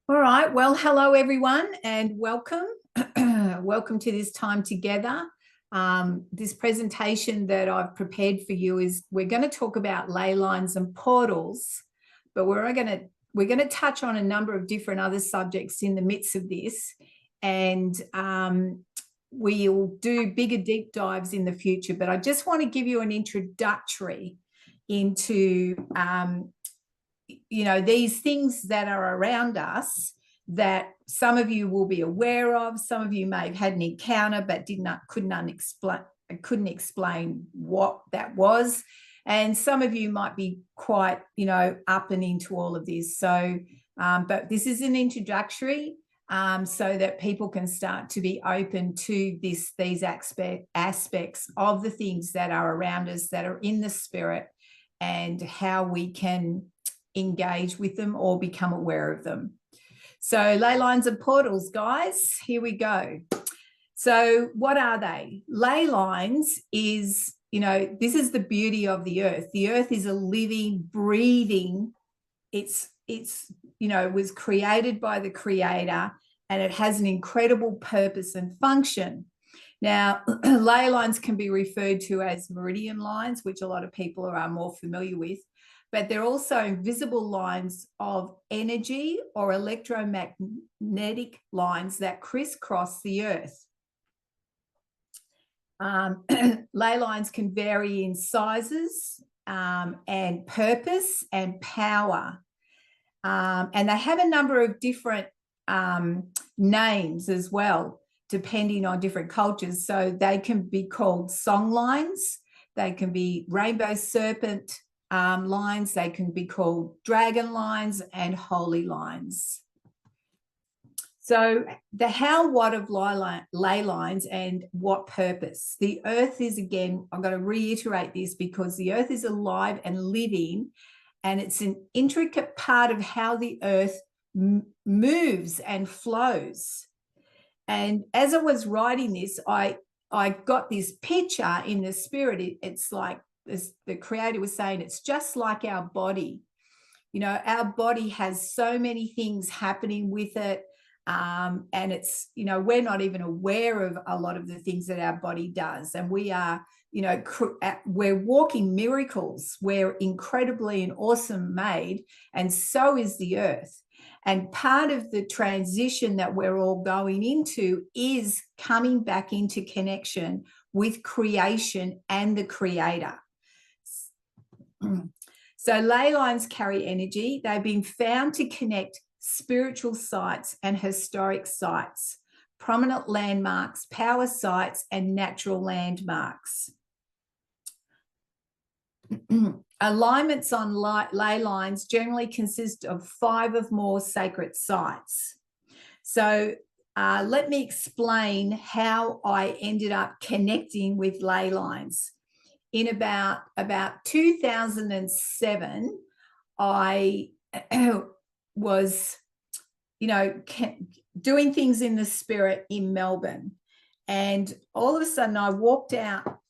All right. Well, hello, everyone, and welcome. Welcome to this time together. This presentation that I've prepared for you is we're going to talk about ley lines and portals, but we're going to touch on a number of different other subjects in the midst of this, and we'll do bigger deep dives in the future. But I just want to give you an introductory into these things that are around us that some of you will be aware of. Some of you may have had an encounter but couldn't explain what that was, and some of you might be quite up and into all of this. So but this is an introductory so that people can start to be open to these aspects of the things that are around us, that are in the spirit, and how we can engage with them or become aware of them. So ley lines and portals, guys, here we go. So what are they? Ley lines is, this is the beauty of the earth. The earth is a living, breathing, it's was created by the creator, and it has an incredible purpose and function. Now, ley lines can be referred to as meridian lines, which a lot of people are more familiar with, but they're also invisible lines of energy or electromagnetic lines that crisscross the earth. Ley lines can vary in sizes and purpose and power. And they have a number of different names as well, depending on different cultures. So they can be called song lines, they can be rainbow serpent lines, they can be called dragon lines and holy lines. So the how, what of ley lines and what purpose? The earth is, again, I'm going to reiterate this because the earth is alive and living, and it's an intricate part of how the earth moves and flows. And as I was writing this, I got this picture in the spirit. It's like the creator was saying, it's just like our body. Our body has so many things happening with it. And it's, we're not even aware of a lot of the things that our body does. And we are, we're walking miracles. We're incredibly and awesome made. And so is the earth. And part of the transition that we're all going into is coming back into connection with creation and the creator. So ley lines carry energy. They've been found to connect spiritual sites and historic sites, prominent landmarks, power sites, and natural landmarks. Alignments on ley lines generally consist of 5 or more sacred sites. So let me explain how I ended up connecting with ley lines. In about 2007, I was, doing things in the spirit in Melbourne. And all of a sudden I walked out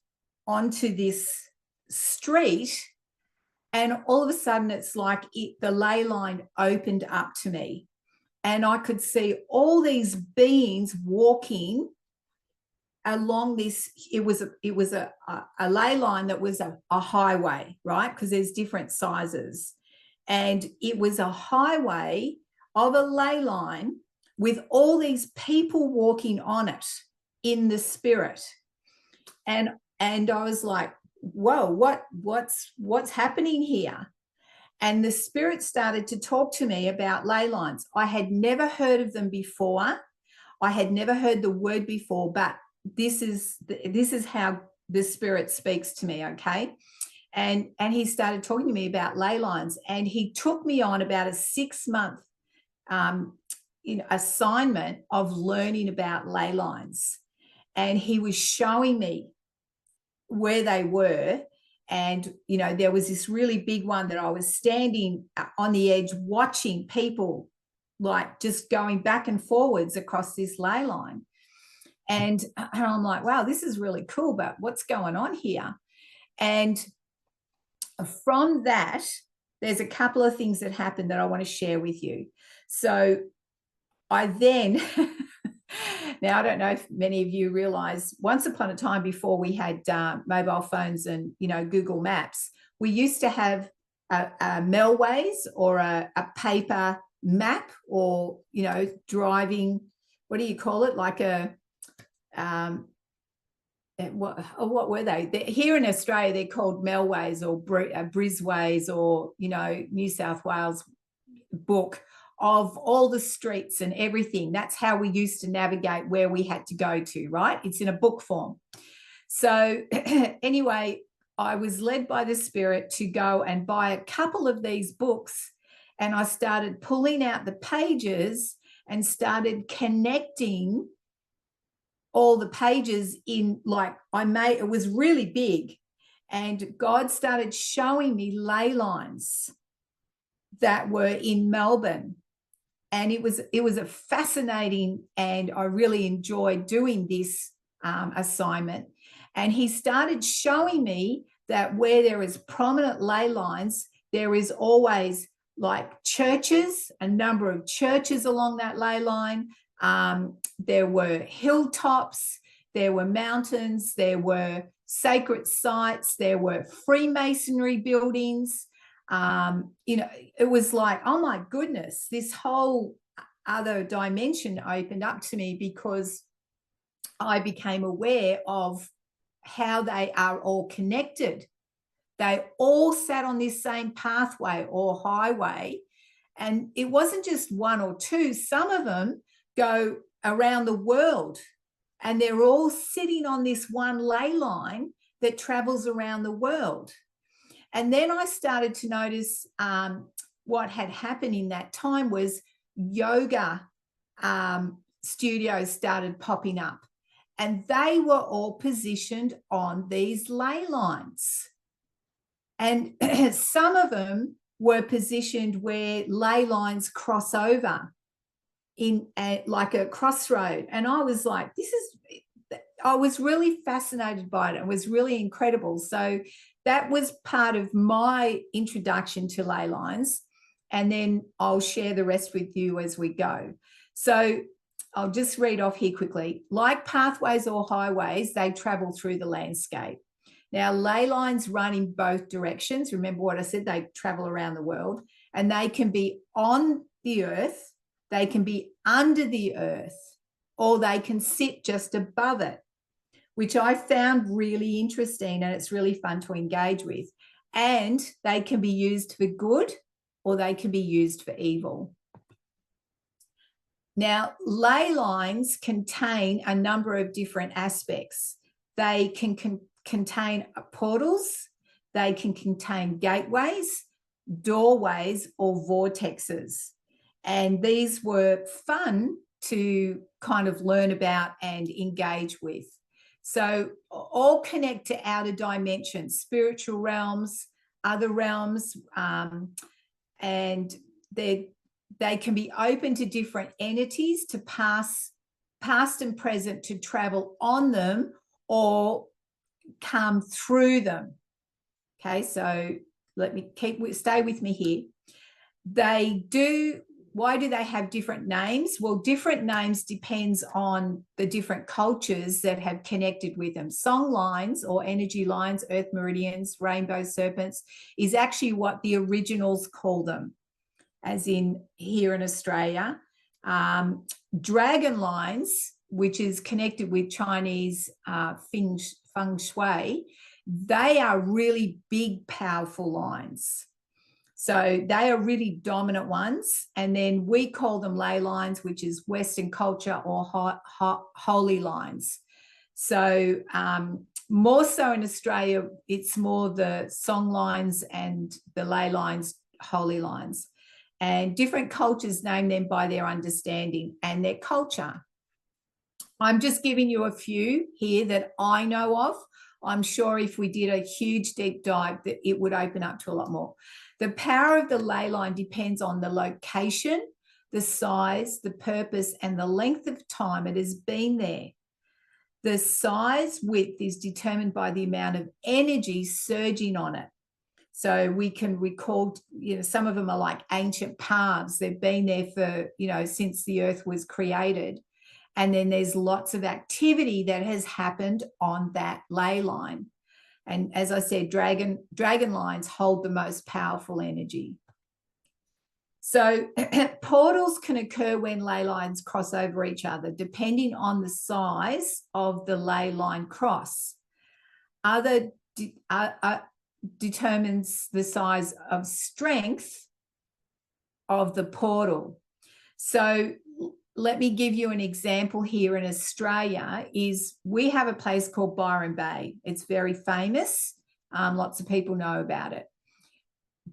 onto this street, and all of a sudden it's like the ley line opened up to me, and I could see all these beings walking along this. It was a ley line that was a highway, right? Because there's different sizes, and it was a highway of a ley line with all these people walking on it in the spirit. And I was like, whoa, what's happening here? And the spirit started to talk to me about ley lines. I had never heard of them before. I had never heard the word before, but this is how the spirit speaks to me, okay? And he started talking to me about ley lines, and he took me on about a 6-month assignment of learning about ley lines. And he was showing me where they were. And, there was this really big one that I was standing on the edge watching people like just going back and forwards across this ley line. And I'm like, wow, this is really cool, but what's going on here? And from that, there's a couple of things that happened that I want to share with you. So I then, now I don't know if many of you realize, once upon a time before we had mobile phones and, Google Maps, we used to have a Melways or a paper map, or, driving, what do you call it? Like what were they? Here in Australia, they're called Melways or Brisways, or, New South Wales book of all the streets and everything. That's how we used to navigate where we had to go to, right? It's in a book form. So anyway, I was led by the Spirit to go and buy a couple of these books, and I started pulling out the pages and started connecting all the pages in, it was really big, and God started showing me ley lines that were in Melbourne. And it was a fascinating, and I really enjoyed doing this assignment. And he started showing me that where there is prominent ley lines, there is always like churches, a number of churches along that ley line. There were hilltops, there were mountains, there were sacred sites, there were Freemasonry buildings. It was like, oh my goodness, this whole other dimension opened up to me, because I became aware of how they are all connected. They all sat on this same pathway or highway, and it wasn't just one or two. Some of them go around the world, and they're all sitting on this one ley line that travels around the world. And then I started to notice what had happened in that time was yoga studios started popping up, and they were all positioned on these ley lines. And some of them were positioned where ley lines cross over in like a crossroad. And I was like, I was really fascinated by it. It was really incredible. So that was part of my introduction to ley lines. And then I'll share the rest with you as we go. So I'll just read off here quickly. Like pathways or highways, they travel through the landscape. Now, ley lines run in both directions. Remember what I said, they travel around the world, and they can be on the earth, they can be under the earth, or they can sit just above it, which I found really interesting, and it's really fun to engage with. And they can be used for good, or they can be used for evil. Now, ley lines contain a number of different aspects. They can contain portals, they can contain gateways, doorways, or vortexes. And these were fun to kind of learn about and engage with. So all connect to outer dimensions, spiritual realms, other realms, and they can be open to different entities to past and present, to travel on them or come through them. Okay, so stay with me here. Why do they have different names? Well, different names depends on the different cultures that have connected with them. Song lines or energy lines, earth meridians, rainbow serpents, is actually what the originals call them, as in here in Australia. Dragon lines, which is connected with Chinese feng shui, they are really big, powerful lines. So they are really dominant ones. And then we call them ley lines, which is Western culture, or holy lines. So more so in Australia, it's more the song lines and the ley lines, holy lines. And different cultures name them by their understanding and their culture. I'm just giving you a few here that I know of. I'm sure if we did a huge deep dive, that it would open up to a lot more. The power of the ley line depends on the location, the size, the purpose, and the length of time it has been there. The size width is determined by the amount of energy surging on it. So we can recall, some of them are like ancient paths. They've been there for, since the earth was created. And then there's lots of activity that has happened on that ley line. And as I said, dragon lines hold the most powerful energy. So portals can occur when ley lines cross over each other, depending on the size of the ley line cross. Other determines the size of strength of the portal. So let me give you an example here in Australia. We have a place called Byron Bay. It's very famous. Lots of people know about it.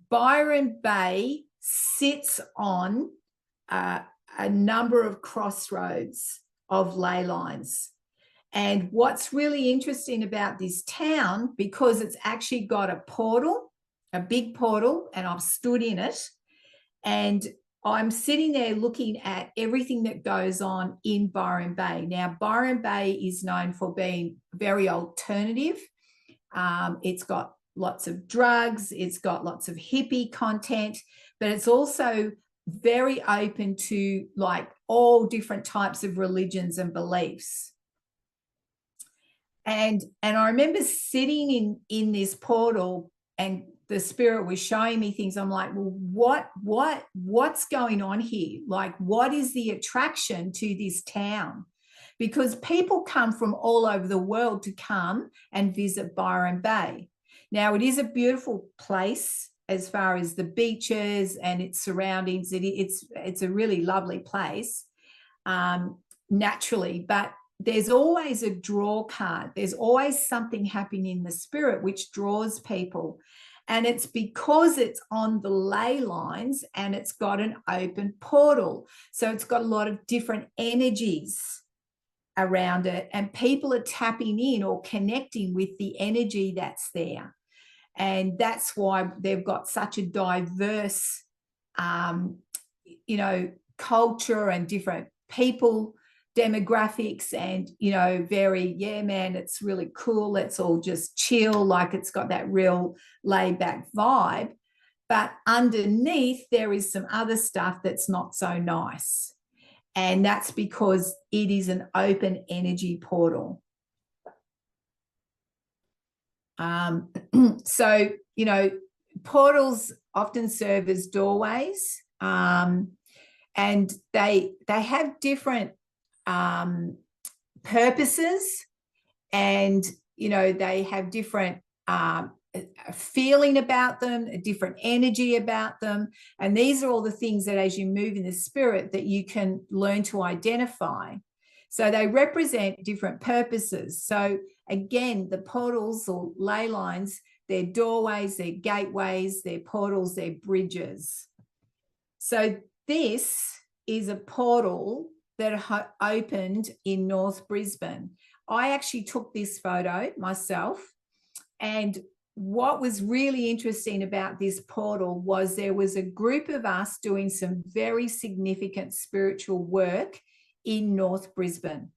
Byron Bay sits on a number of crossroads of ley lines. And what's really interesting about this town, because it's actually got a portal, a big portal, and I've stood in it, and I'm sitting there looking at everything that goes on in Byron Bay. Now, Byron Bay is known for being very alternative. It's got lots of drugs, it's got lots of hippie content, but it's also very open to like all different types of religions and beliefs. And I remember sitting in this portal, and the spirit was showing me things. I'm like, well, what's going on here? Like, what is the attraction to this town? Because people come from all over the world to come and visit Byron Bay. Now, it is a beautiful place as far as the beaches and its surroundings. It's a really lovely place, naturally, but there's always a draw card. There's always something happening in the spirit which draws people. And it's because it's on the ley lines and it's got an open portal. So it's got a lot of different energies around it, and people are tapping in or connecting with the energy that's there. And that's why they've got such a diverse, culture and different people demographics, and very, yeah man, it's really cool, let's all just chill, like it's got that real laid back vibe. But underneath there is some other stuff that's not so nice, and that's because it is an open energy portal. So portals often serve as doorways, and they have different purposes, and they have different feeling about them, a different energy about them, and these are all the things that as you move in the spirit that you can learn to identify. So they represent different purposes. So again, the portals or ley lines, they're doorways, they're gateways, they're portals, they're bridges. So this is a portal that opened in North Brisbane. I actually took this photo myself, and what was really interesting about this portal was there was a group of us doing some very significant spiritual work in North Brisbane,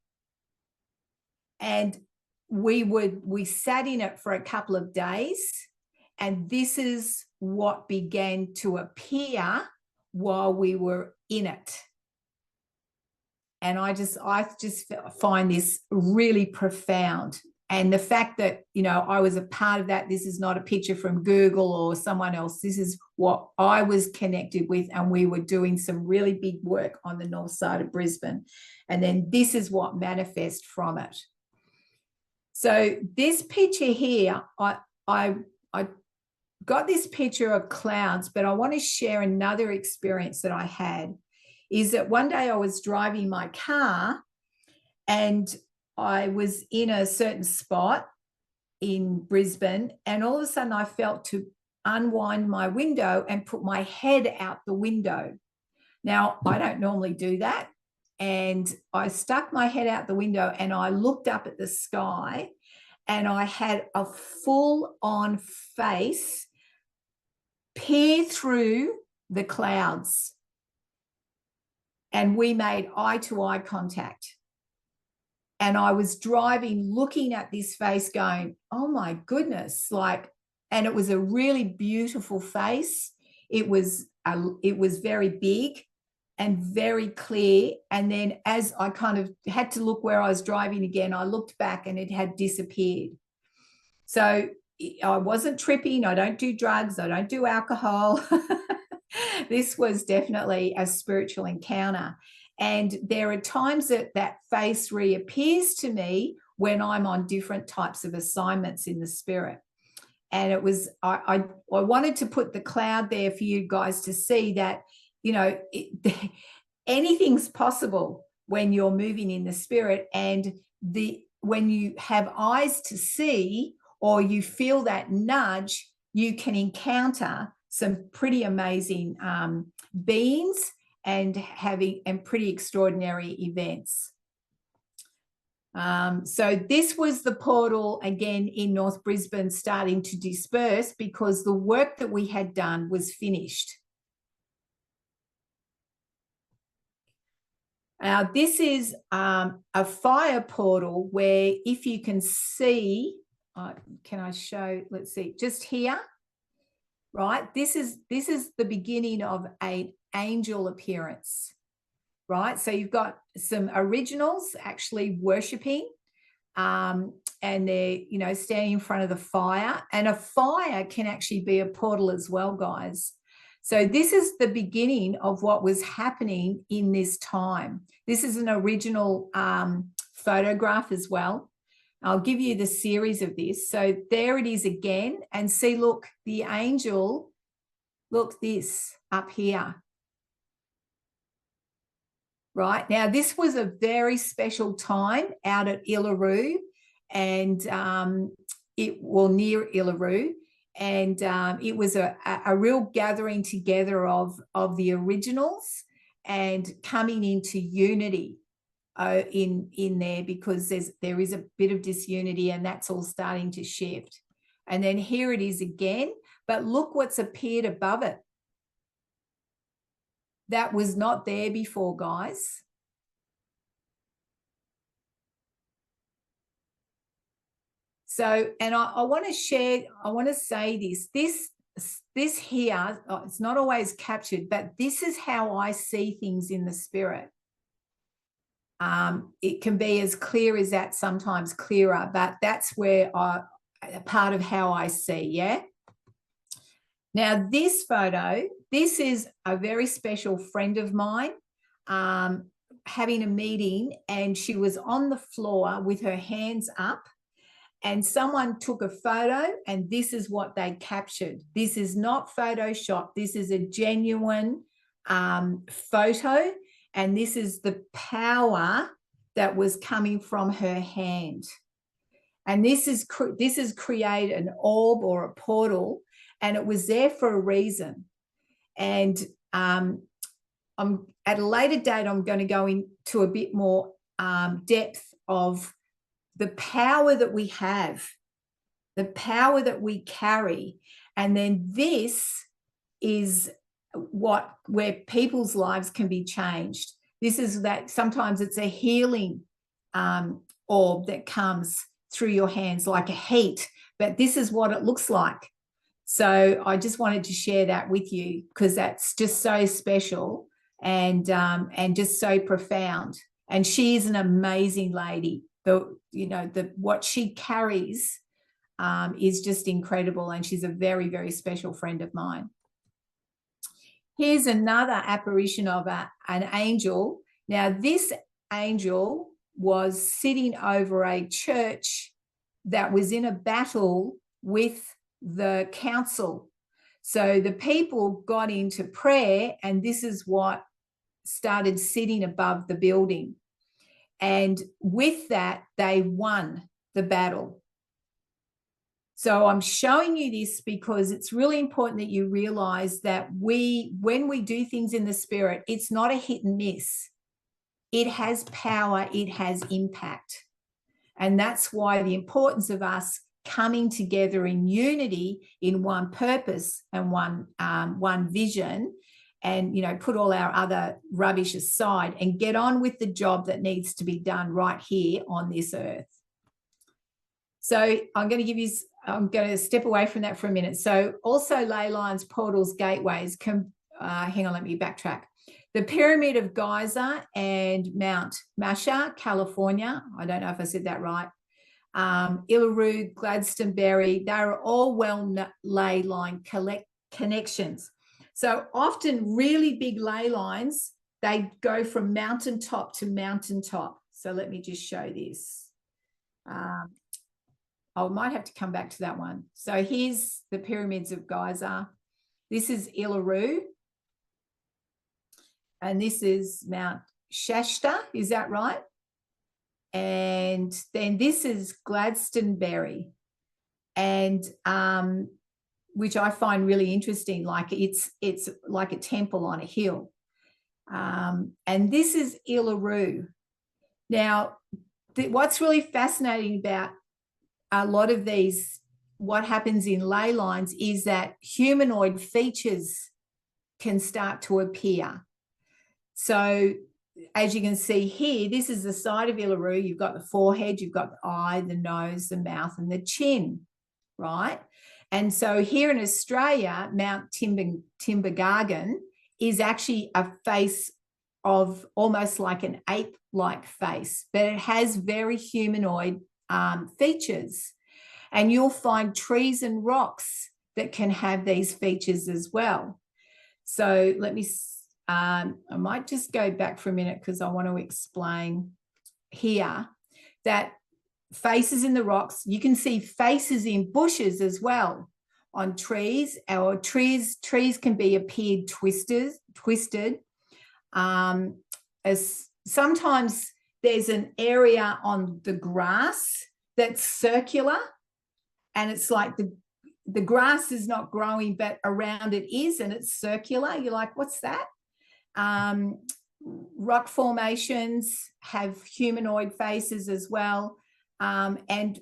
and we sat in it for a couple of days, and this is what began to appear while we were in it. And I just find this really profound. And the fact that, I was a part of that, this is not a picture from Google or someone else. This is what I was connected with. And we were doing some really big work on the north side of Brisbane. And then this is what manifests from it. So this picture here, I got this picture of clouds, but I want to share another experience that I had. Is that one day I was driving my car and I was in a certain spot in Brisbane, and all of a sudden I felt to unwind my window and put my head out the window. Now, I don't normally do that. And I stuck my head out the window and I looked up at the sky, and I had a full-on face peer through the clouds. And we made eye-to-eye contact. And I was driving, looking at this face going, oh my goodness, like and it was a really beautiful face. It was very big and very clear. And then as I kind of had to look where I was driving again, I looked back and it had disappeared. So I wasn't tripping. I don't do drugs. I don't do alcohol. This was definitely a spiritual encounter. And there are times that that face reappears to me when I'm on different types of assignments in the spirit. And it was, I wanted to put the cloud there for you guys to see that, you know, anything's possible when you're moving in the spirit. And when you have eyes to see, or you feel that nudge, you can encounter some pretty amazing beings and pretty extraordinary events. So this was the portal again in North Brisbane starting to disperse because the work that we had done was finished. This is a fire portal where, if you can see, can I show? Let's see, just here, right? This is the beginning of an angel appearance, right? So you've got some originals actually worshiping, and they're, you know, standing in front of the fire. And a fire can actually be a portal as well, guys. So this is the beginning of what was happening in this time. This is an original photograph as well. I'll give you the series of this. So there it is again. And see, look, the angel, look, this up here. Right now, this was a very special time out at Illaroo, and near Illaroo. And it was a real gathering together of the originals and coming into unity in there, because there is a bit of disunity, and that's all starting to shift. And then here it is again, but look what's appeared above it. That was not there before, guys. So, and I want to share, I want to say this here, it's not always captured, but this is how I see things in the spirit. It can be as clear as that, sometimes clearer, but that's where part of how I see, yeah? Now, this photo, this is a very special friend of mine having a meeting, and she was on the floor with her hands up, and someone took a photo, and this is what they captured. This is not Photoshop. This is a genuine photo, and this is the power that was coming from her hand. And this is create an orb or a portal, and it was there for a reason. And I'm at a later date, I'm going to go into a bit more depth of the power that we have, the power that we carry. And then this is where people's lives can be changed. This is that sometimes it's a healing orb that comes through your hands like a heat, but this is what it looks like. So I just wanted to share that with you, because that's just so special and just so profound. And she is an amazing lady. What she carries is just incredible, and she's a very, very special friend of mine. Here's another apparition of an angel. Now, this angel was sitting over a church that was in a battle with the council. So the people got into prayer, and this is what started sitting above the building. And with that, they won the battle. So I'm showing you this because it's really important that you realize that when we do things in the spirit, it's not a hit and miss. It has power, it has impact. And that's why the importance of us coming together in unity, in one purpose and one vision, and put all our other rubbish aside and get on with the job that needs to be done right here on this earth. So I'm going to step away from that for a minute. So also ley lines, portals, gateways can, hang on, let me backtrack. The Pyramid of Giza and Mount Masha, California. I don't know if I said that right. Iluru, Glastonbury, they're all ley line connections. So often really big ley lines, they go from mountaintop to mountaintop. So let me just show this. I might have to come back to that one. So here's the Pyramids of Giza. This is Iluru. And this is Mount Shasta, is that right? And then this is Glastonbury, and which I find really interesting. Like it's like a temple on a hill. And this is Iluru. Now, what's really fascinating about a lot of these, what happens in ley lines, is that humanoid features can start to appear. So as you can see here, this is the side of Iluru. You've got the forehead, you've got the eye, the nose, the mouth, and the chin, right? And so here in Australia, Mount Timbergargan is actually a face of almost like an ape-like face, but it has very humanoid features. And you'll find trees and rocks that can have these features as well. So let me, I might just go back for a minute because I want to explain here that faces in the rocks, you can see faces in bushes as well on trees, or trees can be appeared twisted. As sometimes there's an area on the grass that's circular, and it's like the grass is not growing, but around it is, and it's circular. You're like, what's that? Rock formations have humanoid faces as well. And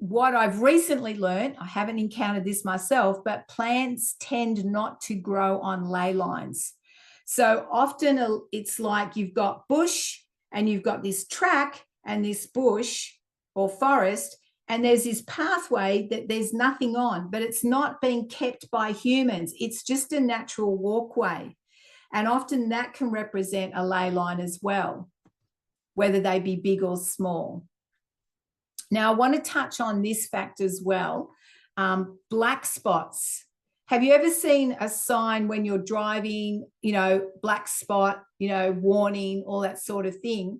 what I've recently learned, I haven't encountered this myself, but plants tend not to grow on ley lines. So often it's like you've got bush and you've got this track and this bush or forest, and there's this pathway that there's nothing on, but it's not being kept by humans. It's just a natural walkway. And often that can represent a ley line as well, whether they be big or small. Now, I want to touch on this fact as well. Black spots. Have you ever seen a sign when you're driving, you know, black spot, you know, warning, all that sort of thing?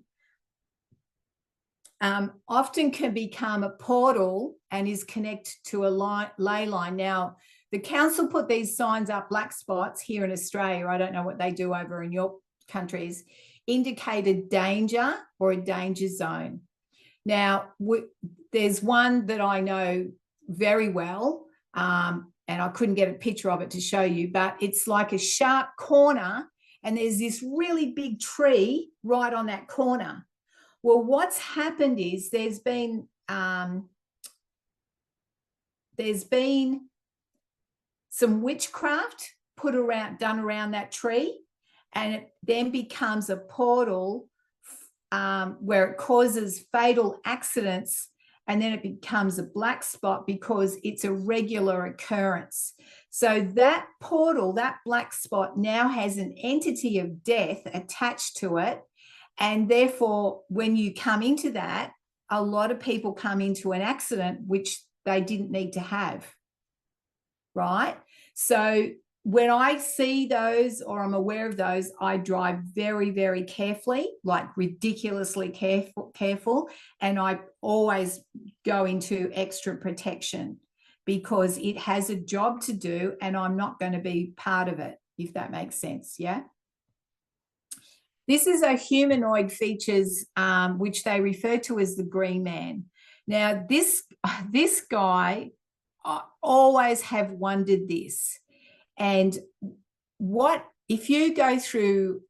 Often can become a portal and is connected to a ley line. Now, the council put these signs up, black spots, here in Australia. I don't know what they do over in your countries, indicated danger or a danger zone. Now, there's one that I know very well, and I couldn't get a picture of it to show you, but it's like a sharp corner, and there's this really big tree right on that corner. Well, what's happened is there's been some witchcraft done around that tree, and it then becomes a portal where it causes fatal accidents, and then it becomes a black spot because it's a regular occurrence. So that portal, that black spot, now has an entity of death attached to it, and therefore when you come into that, a lot of people come into an accident which they didn't need to have, right? So when I see those or I'm aware of those, I drive very, very carefully, like ridiculously careful. And I always go into extra protection because it has a job to do and I'm not going to be part of it, if that makes sense. Yeah. This is a humanoid features, which they refer to as the green man. Now, this guy, I always have wondered this. And what if you go through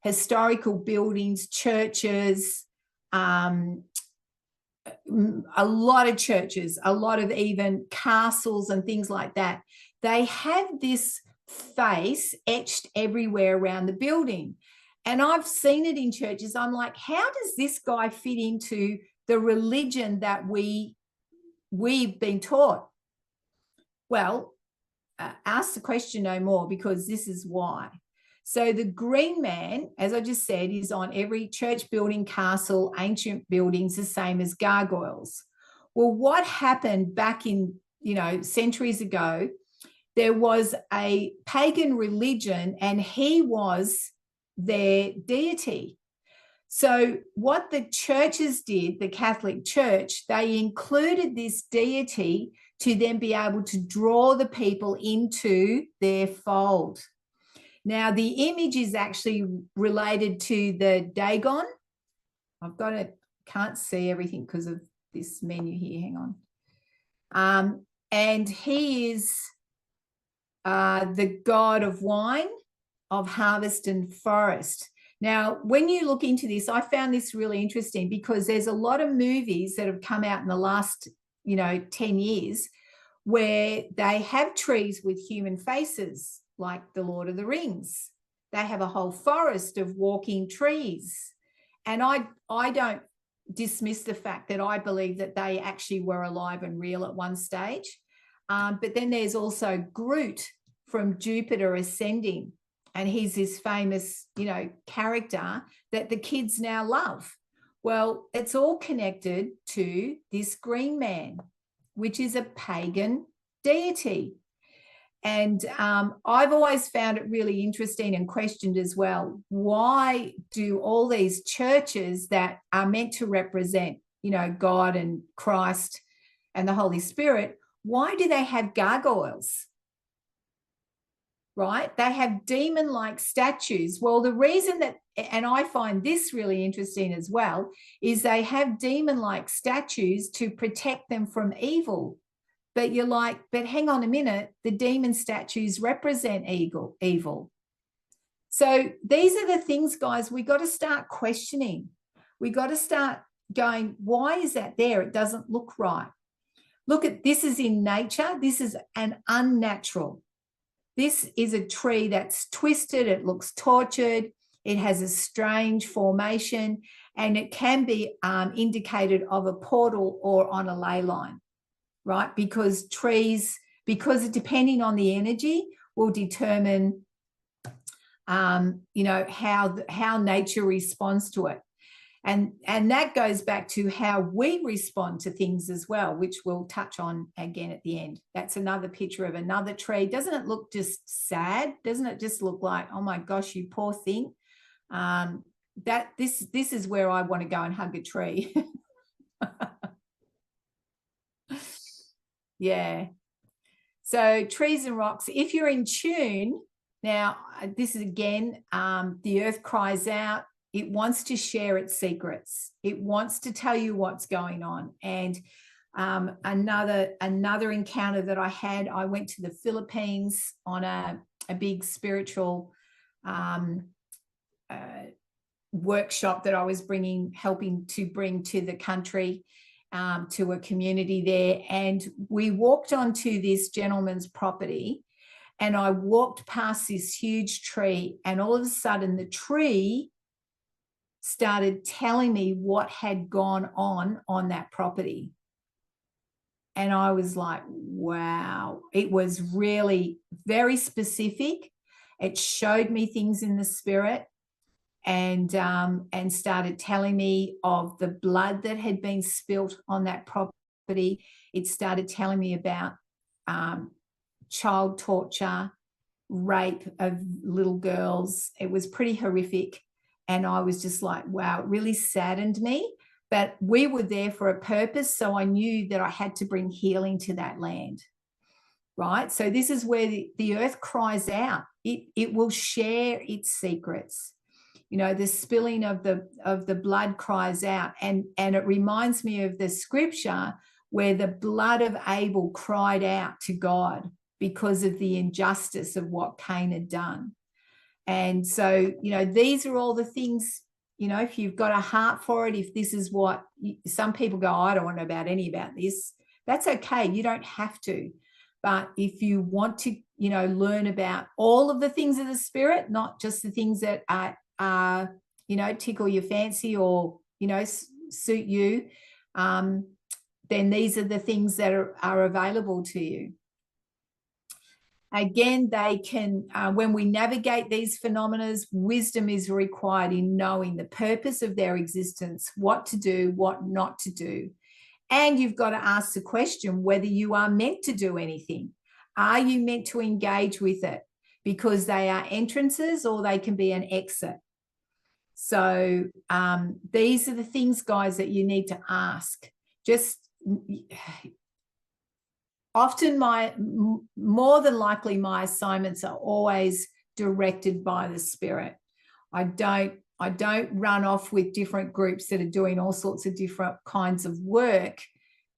historical buildings, churches, a lot of churches, a lot of even castles and things like that, they have this face etched everywhere around the building. And I've seen it in churches. I'm like, how does this guy fit into the religion that we we've been taught, well, ask the question no more, because this is why. So the green man, as I just said, is on every church building, castle, ancient buildings, the same as gargoyles. Well, what happened back in, centuries ago, there was a pagan religion and he was their deity. So what the churches did, the Catholic Church, they included this deity to then be able to draw the people into their fold. Now, the image is actually related to the Dagon. I've got it, can't see everything because of this menu here. Hang on. And he is the god of wine, of harvest and forest. Now, when you look into this, I found this really interesting because there's a lot of movies that have come out in the last, 10 years where they have trees with human faces, like the Lord of the Rings. They have a whole forest of walking trees. And I don't dismiss the fact that I believe that they actually were alive and real at one stage. But then there's also Groot from Jupiter Ascending. And he's this famous, character that the kids now love. Well, it's all connected to this green man, which is a pagan deity. And I've always found it really interesting and questioned as well. Why do all these churches that are meant to represent, God and Christ and the Holy Spirit, why do they have gargoyles? Right? They have demon-like statues. Well, the reason that, and I find this really interesting as well, is they have demon-like statues to protect them from evil. But you're like, but hang on a minute, the demon statues represent evil. So these are the things, guys, we got to start questioning. We got to start going, why is that there? It doesn't look right. Look at, this is in nature. This is an unnatural. This is a tree that's twisted. It looks tortured. It has a strange formation, and it can be indicated of a portal or on a ley line, right? Because trees, depending on the energy, will determine, how nature responds to it. And that goes back to how we respond to things as well, which we'll touch on again at the end. That's another picture of another tree. Doesn't it look just sad? Doesn't it just look like, oh my gosh, you poor thing? This is where I want to go and hug a tree. Yeah. So trees and rocks, if you're in tune, now this is again, the earth cries out. It wants to share its secrets. It wants to tell you what's going on. And another encounter that I had, I went to the Philippines on a big spiritual workshop that I was helping to bring to the country, to a community there. And we walked onto this gentleman's property, and I walked past this huge tree, and all of a sudden the tree started telling me what had gone on that property. And I was like, wow, it was really very specific. It showed me things in the spirit, and started telling me of the blood that had been spilt on that property. It started telling me about child torture, rape of little girls. It was pretty horrific. And I was just like, wow, it really saddened me. But we were there for a purpose. So I knew that I had to bring healing to that land. Right? So this is where the earth cries out. It will share its secrets. The spilling of the blood cries out. And it reminds me of the scripture where the blood of Abel cried out to God because of the injustice of what Cain had done. And so, these are all the things, if you've got a heart for it, if this is what some people go, I don't want to know about this, that's okay. You don't have to. But if you want to, learn about all of the things of the spirit, not just the things that tickle your fancy or, suit you, then these are the things that are available to you. Again, they can, when we navigate these phenomena, wisdom is required in knowing the purpose of their existence, what to do, what not to do. And you've got to ask the question whether you are meant to do anything. Are you meant to engage with it? Because they are entrances or they can be an exit. So these are the things, guys, that you need to ask. Just often more than likely my assignments are always directed by the Spirit. I don't run off with different groups that are doing all sorts of different kinds of work,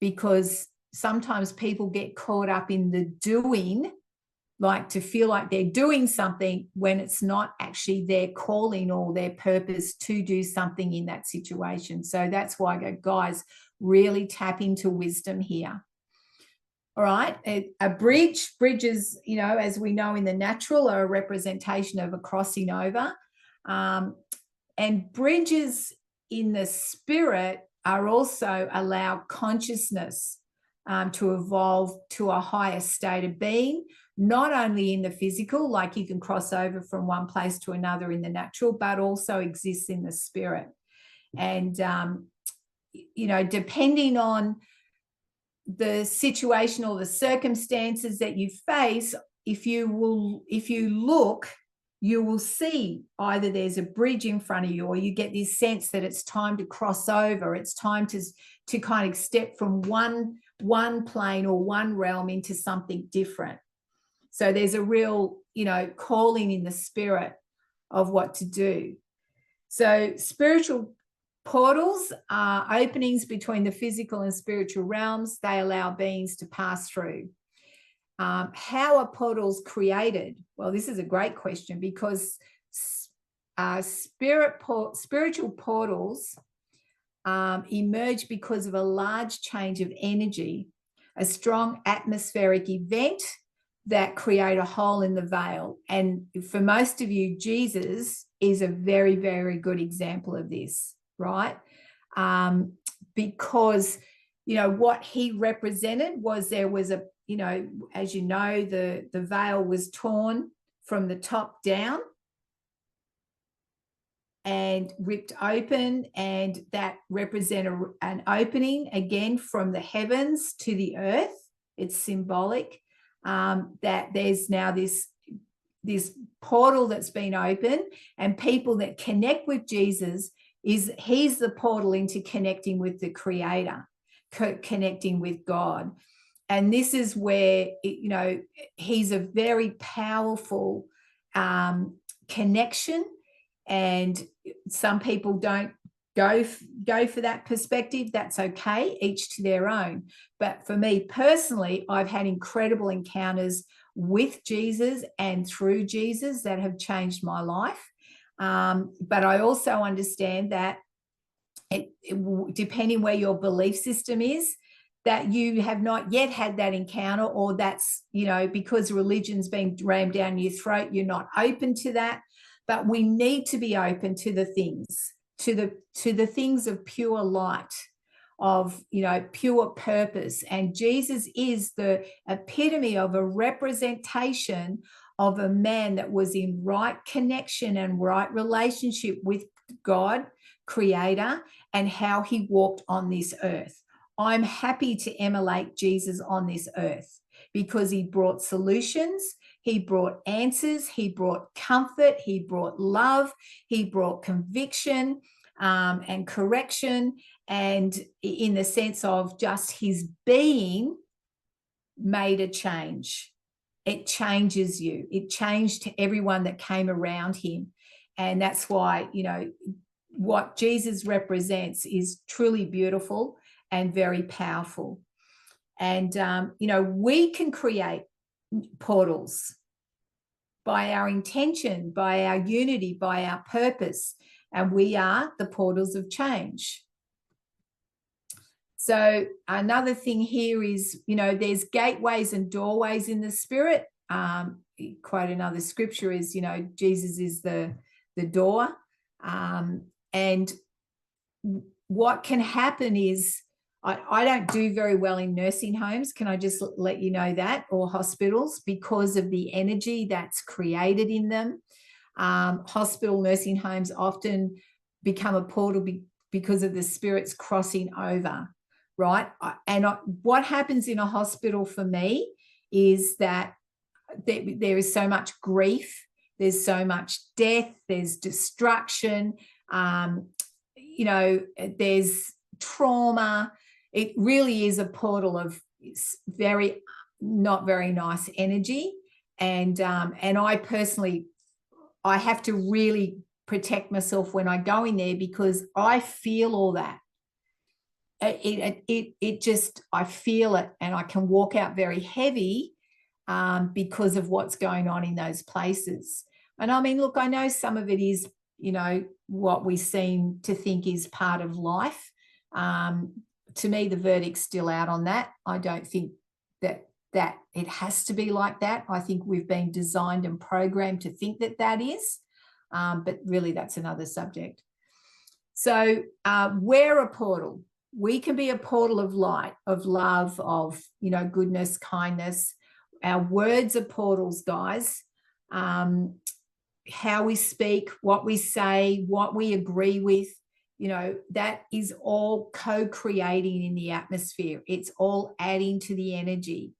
because sometimes people get caught up in the doing, like to feel like they're doing something when it's not actually their calling or their purpose to do something in that situation. So that's why I go, guys, really tap into wisdom here. All right. Bridges, you know, as we know in the natural, are a representation of a crossing over. And bridges in the spirit are also allow consciousness to evolve to a higher state of being, not only in the physical, like you can cross over from one place to another in the natural, but also exists in the spirit. And, you know, depending on the situation or the circumstances that you face, if you look, you will see either there's a bridge in front of you, or you get this sense that it's time to cross over. It's time to kind of step from one plane or one realm into something different. So there's a real, you know, calling in the spirit of what to do. So spiritual portals are openings between the physical and spiritual realms. They allow beings to pass through. How are portals created? Well, this is a great question, because spiritual portals emerge because of a large change of energy, a strong atmospheric event that create a hole in the veil. And for most of you, Jesus is a very, very good example of this, right? Because, you know, what he represented was there was a, you know, as you know, the veil was torn from the top down and ripped open, and that represent an opening again from the heavens to the earth. It's symbolic that there's now this portal that's been opened, and people that connect with Jesus, he's the portal into connecting with the Creator, connecting with God. And this is where, you know, he's a very powerful connection. And some people don't go for that perspective. That's okay, each to their own. But for me personally, I've had incredible encounters with Jesus and through Jesus that have changed my life. But I also understand that depending where your belief system is, that you have not yet had that encounter, or that's, you know, because religion's been rammed down your throat, you're not open to that. But we need to be open to the things, to the things of pure light, of, you know, pure purpose. And Jesus is the epitome of a representation of a man that was in right connection and right relationship with God, Creator, and how he walked on this earth. I'm happy to emulate Jesus on this earth, because he brought solutions, he brought answers, he brought comfort, he brought love, he brought conviction and correction, and in the sense of just his being made a change. It changes you. It changed everyone that came around him. And that's why, you know, what Jesus represents is truly beautiful and very powerful. And, you know, we can create portals by our intention, by our unity, by our purpose. And we are the portals of change. So another thing here is, you know, there's gateways and doorways in the spirit. Quite another scripture is, you know, Jesus is the door. And what can happen is, I don't do very well in nursing homes. Can I just let you know that? Or hospitals, because of the energy that's created in them. Hospital nursing homes often become a portal because of the spirits crossing over, right? And what happens in a hospital for me is that there is so much grief, there's so much death, there's destruction, there's trauma. It really is a portal of very not very nice energy. And I personally, I have to really protect myself when I go in there, because I feel all that. It just, I feel it, and I can walk out very heavy because of what's going on in those places. And I mean, look, I know some of it is, what we seem to think is part of life. To me, the verdict's still out on that. I don't think that it has to be like that. I think we've been designed and programmed to think that is, but really that's another subject. So we're a portal. We can be a portal of light, of love, of, goodness, kindness. Our words are portals, guys. How we speak, what we say, what we agree with, that is all co-creating in the atmosphere. It's all adding to the energy.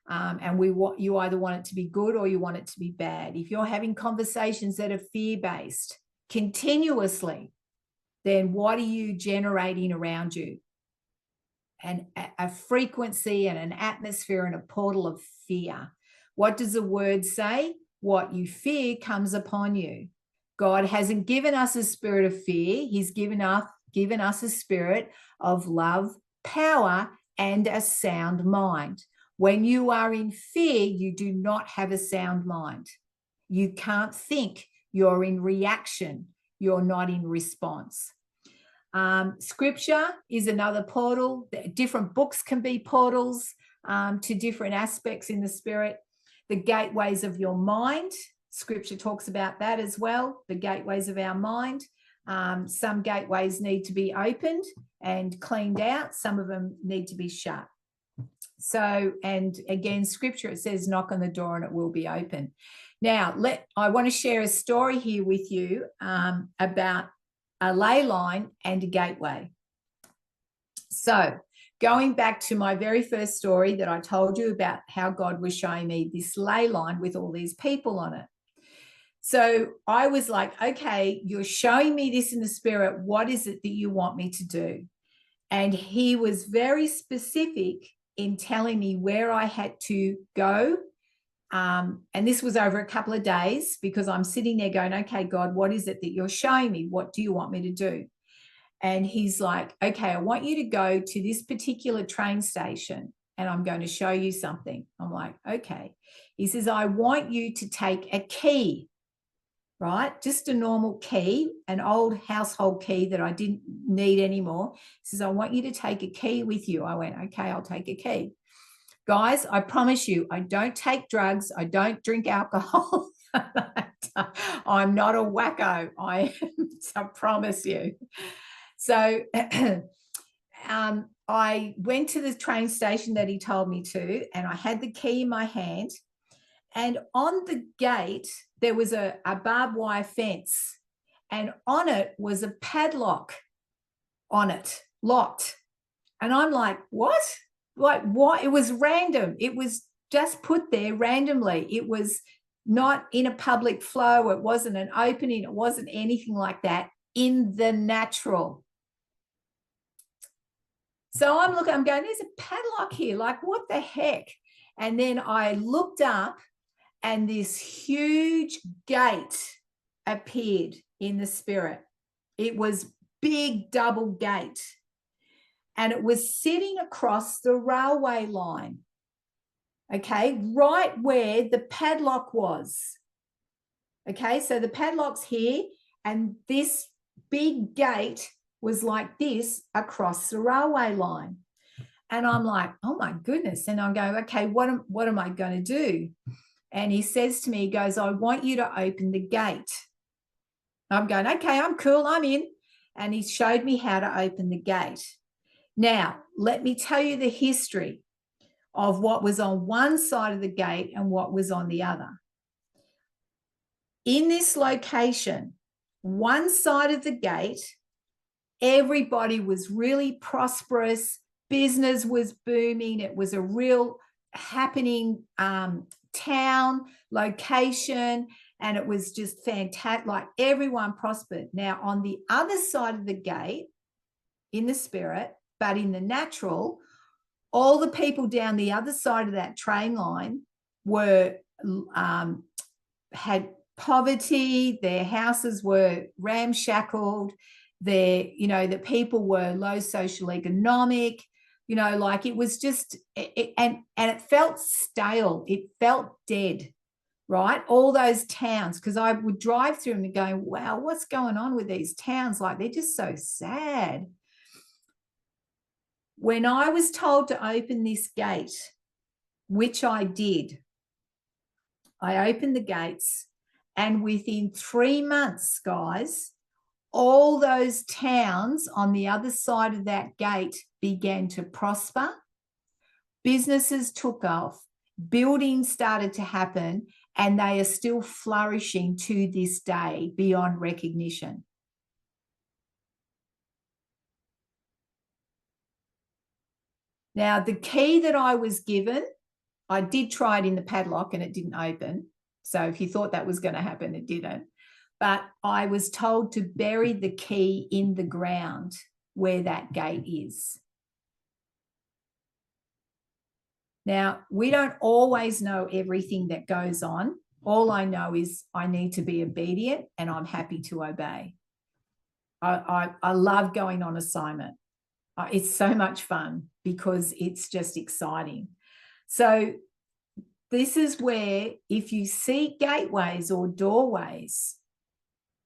And you either want it to be good or you want it to be bad. If you're having conversations that are fear-based continuously, then what are you generating around you? And a frequency and an atmosphere and a portal of fear. What does the word say? What you fear comes upon you. God hasn't given us a spirit of fear. He's given us a spirit of love, power, and a sound mind. When you are in fear, you do not have a sound mind. You can't think. You're in reaction. You're not in response. Scripture is another portal. Different books can be portals to different aspects in the spirit. The gateways of your mind, Scripture talks about that as well, the gateways of our mind. Some gateways need to be opened and cleaned out. Some of them need to be shut. So, and again, Scripture, it says, knock on the door and it will be open. Now, I want to share a story here with you about a ley line and a gateway. So, going back to my very first story that I told you about how God was showing me this ley line with all these people on it. So I was like, okay, you're showing me this in the spirit. What is it that you want me to do? And he was very specific in telling me where I had to go. And this was over a couple of days, because I'm sitting there going, okay, God, what is it that you're showing me? What do you want me to do? And he's like, okay, I want you to go to this particular train station and I'm going to show you something. I'm like, okay. He says, I want you to take a key, right? Just a normal key, an old household key that I didn't need anymore. He says, I want you to take a key with you. I went, okay, I'll take a key. Guys, I promise you, I don't take drugs. I don't drink alcohol. I'm not a wacko. I promise you. So I went to the train station that he told me to, and I had the key in my hand. And on the gate, there was a barbed wire fence, and on it was a padlock on it, locked. And I'm like, what? Like, what? It was random. It was just put there randomly. It was not in a public flow. It wasn't an opening. It wasn't anything like that in the natural. So I'm going, there's a padlock here. Like, what the heck? And then I looked up, and this huge gate appeared in the spirit. It was big double gate. And it was sitting across the railway line, okay, right where the padlock was. Okay, so the padlock's here, and this big gate was like this across the railway line. And I'm like, oh my goodness. And I'm going, okay, what am I going to do? And he says to me, he goes, I want you to open the gate. I'm going, okay, I'm cool, I'm in. And he showed me how to open the gate. Now, let me tell you the history of what was on one side of the gate and what was on the other. In this location, one side of the gate, everybody was really prosperous. Business was booming. It was a real happening town, location, and it was just fantastic. Like everyone prospered. Now, on the other side of the gate, in the spirit, but in the natural, all the people down the other side of that train line were had poverty. Their houses were ramshackled. The people were low social economic. Like it was just, and it felt stale. It felt dead, right? All those towns, because I would drive through them and go, wow, what's going on with these towns? Like they're just so sad. When I was told to open this gate, which I did, I opened the gates, and within 3 months, guys, all those towns on the other side of that gate began to prosper. Businesses took off, buildings started to happen, and they are still flourishing to this day beyond recognition. Now, the key that I was given, I did try it in the padlock and it didn't open. So if you thought that was going to happen, it didn't. But I was told to bury the key in the ground where that gate is. Now, we don't always know everything that goes on. All I know is I need to be obedient, and I'm happy to obey. I love going on assignment. It's so much fun because it's just exciting. So this is where, if you see gateways or doorways,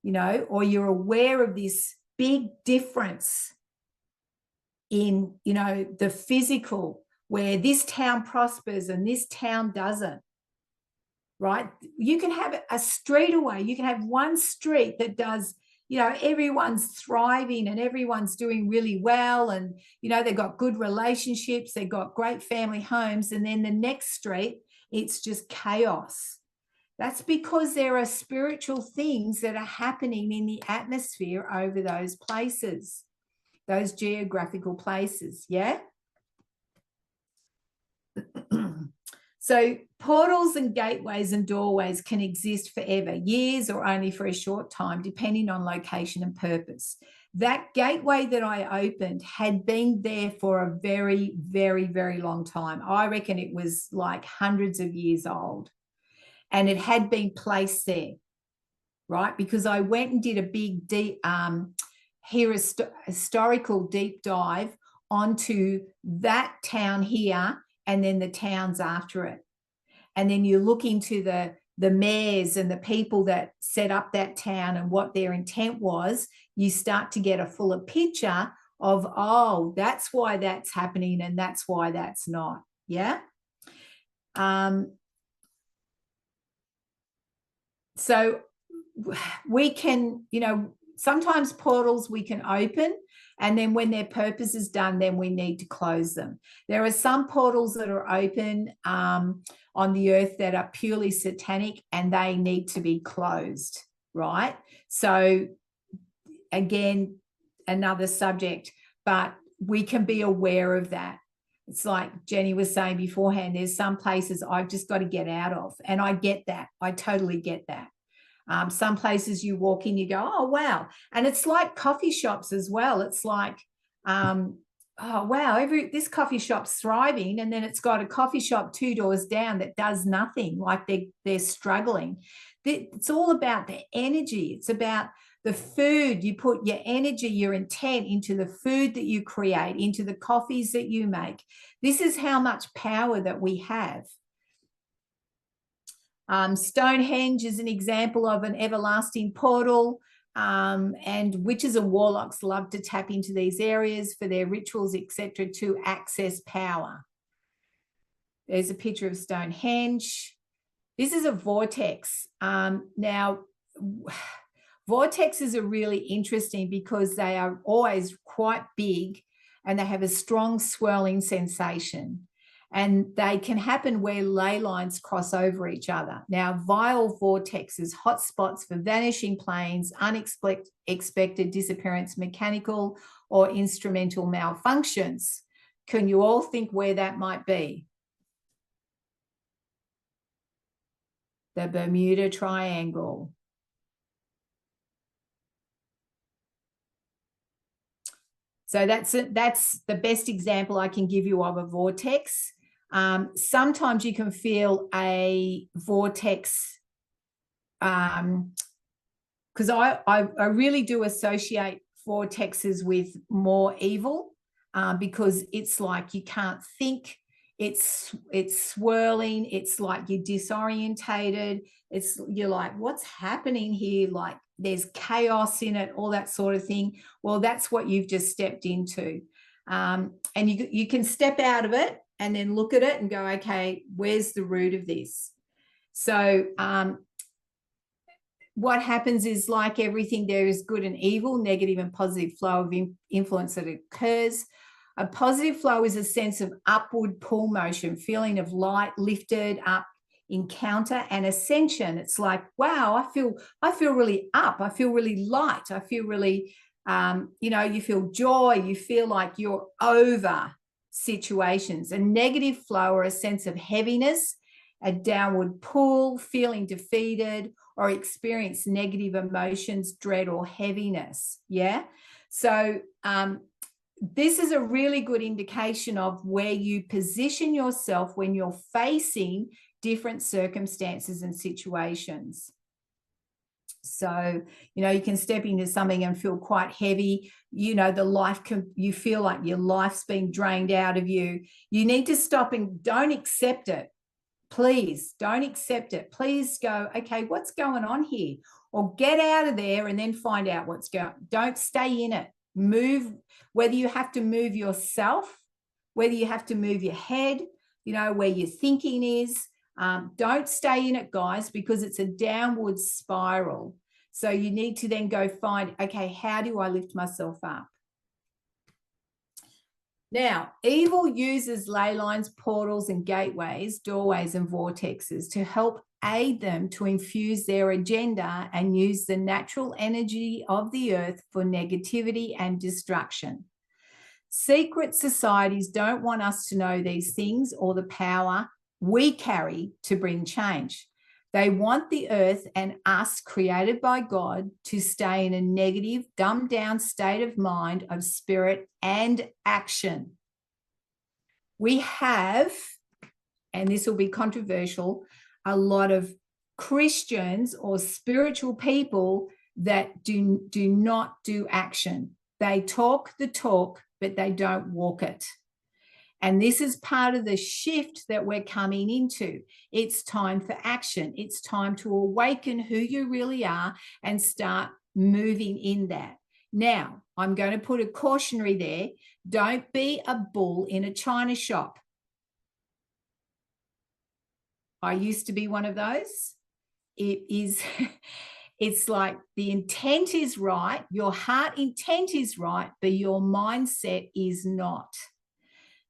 or you're aware of this big difference in, the physical, where this town prospers and this town doesn't, right? You can have a street away. You can have one street that does, everyone's thriving and everyone's doing really well. And, they've got good relationships. They've got great family homes. And then the next street, it's just chaos. That's because there are spiritual things that are happening in the atmosphere over those places, those geographical places. Yeah. So portals and gateways and doorways can exist forever, years or only for a short time, depending on location and purpose. That gateway that I opened had been there for a very, very, very long time. I reckon it was like hundreds of years old. And it had been placed there, right? Because I went and did a big, deep, historical deep dive onto that town here and then the towns after it. And then you look into the mayors and the people that set up that town and what their intent was. You start to get a fuller picture of, oh, that's why that's happening and that's why that's not. Yeah. So we can, sometimes portals we can open, and then when their purpose is done, then we need to close them. There are some portals that are open on the earth that are purely satanic, and they need to be closed, right? So again, another subject, but we can be aware of that. It's like Jenny was saying beforehand, there's some places I've just got to get out of. And I get that. I totally get that. Some places you walk in, you go, oh, wow. And it's like coffee shops as well. It's like, oh, wow, this coffee shop's thriving. And then it's got a coffee shop 2 doors down that does nothing, like they're struggling. It's all about the energy. It's about the food. You put your energy, your intent into the food that you create, into the coffees that you make. This is how much power that we have. Stonehenge is an example of an everlasting portal, and witches and warlocks love to tap into these areas for their rituals, etc., to access power. There's a picture of Stonehenge. This is a vortex. Now, vortexes are really interesting because they are always quite big and they have a strong swirling sensation. And they can happen where ley lines cross over each other. Now, viral vortexes, hot spots for vanishing planes, unexpected disappearance, mechanical or instrumental malfunctions. Can you all think where that might be? The Bermuda Triangle. So that's the best example I can give you of a vortex. Sometimes you can feel a vortex, because I really do associate vortexes with more evil, because it's like you can't think, it's swirling, it's like you're disorientated, you're like, what's happening here? Like there's chaos in it, all that sort of thing. Well, that's what you've just stepped into. And you can step out of it and then look at it and go, okay, where's the root of this? So what happens is, like everything, there is good and evil, negative and positive flow of influence that occurs. A positive flow is a sense of upward pull motion, feeling of light, lifted up, encounter and ascension. It's like, wow, I feel really up. I feel really light. I feel really, you feel joy. You feel like you're over situations. A negative flow or a sense of heaviness, a downward pull, feeling defeated, or experience negative emotions, dread or heaviness. Yeah. So this is a really good indication of where you position yourself when you're facing different circumstances and situations. So, you can step into something and feel quite heavy. You feel like your life's being drained out of you. You need to stop and don't accept it. Please don't accept it. Please go, okay, what's going on here? Or get out of there and then find out what's going on. Don't stay in it. Move, whether you have to move yourself, whether you have to move your head, where your thinking is. Don't stay in it, guys, because it's a downward spiral. So you need to then go find, okay, how do I lift myself up? Now, evil uses ley lines, portals and gateways, doorways and vortexes to help aid them to infuse their agenda and use the natural energy of the earth for negativity and destruction. Secret societies don't want us to know these things or the power we carry to bring change. They want the earth and us, created by God, to stay in a negative, dumbed down state of mind, of spirit and action. We have, and this will be controversial, a lot of Christians or spiritual people that do not do action. They talk the talk, but they don't walk it. And this is part of the shift that we're coming into. It's time for action. It's time to awaken who you really are and start moving in that. Now, I'm going to put a cautionary there. Don't be a bull in a china shop. I used to be one of those. It's like the intent is right, your heart intent is right, but your mindset is not.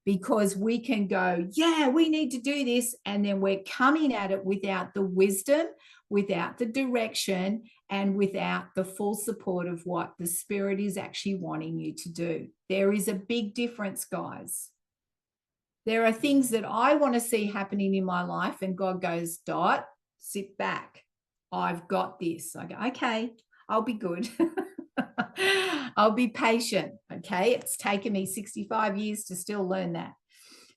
Because we can go, yeah, we need to do this. And then we're coming at it without the wisdom, without the direction, and without the full support of what the Spirit is actually wanting you to do. There is a big difference, guys. There are things that I want to see happening in my life, and God goes, Dot, sit back. I've got this. I go, okay, I'll be good. I'll be patient. Okay. It's taken me 65 years to still learn that.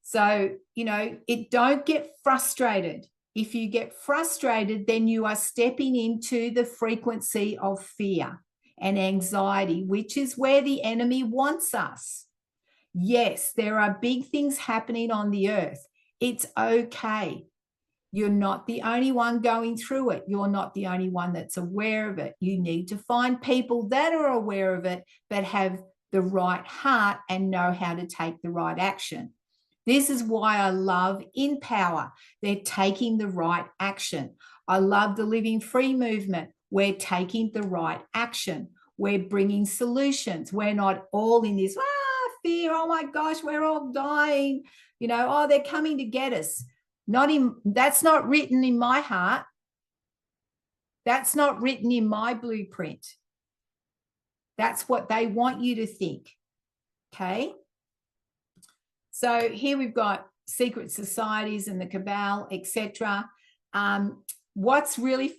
So, don't get frustrated. If you get frustrated, then you are stepping into the frequency of fear and anxiety, which is where the enemy wants us. Yes, there are big things happening on the earth. It's okay. You're not the only one going through it. You're not the only one that's aware of it. You need to find people that are aware of it, but have the right heart and know how to take the right action. This is why I love In Power. They're taking the right action. I love the Living Free movement. We're taking the right action. We're bringing solutions. We're not all in this, fear. Oh my gosh, we're all dying. You know, oh, they're coming to get us. That's not written in my heart. That's not written in my blueprint. That's what they want you to think. Okay. So here we've got secret societies and the cabal, etc. What's really,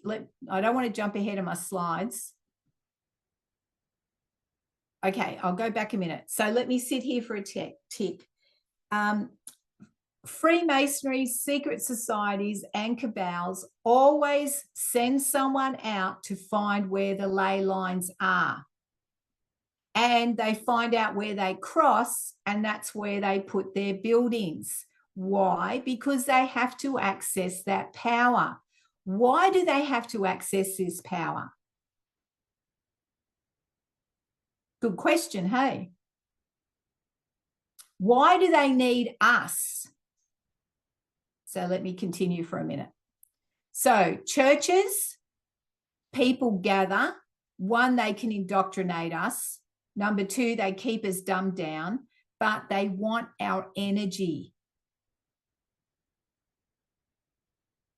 I don't want to jump ahead of my slides. Okay, I'll go back a minute. So let me sit here for a tick. Freemasonry, secret societies, and cabals always send someone out to find where the ley lines are. And they find out where they cross, and that's where they put their buildings. Why? Because they have to access that power. Why do they have to access this power? Good question, hey? Why do they need us? So let me continue for a minute. So churches, people gather. One, they can indoctrinate us. Number two, they keep us dumbed down, but they want our energy.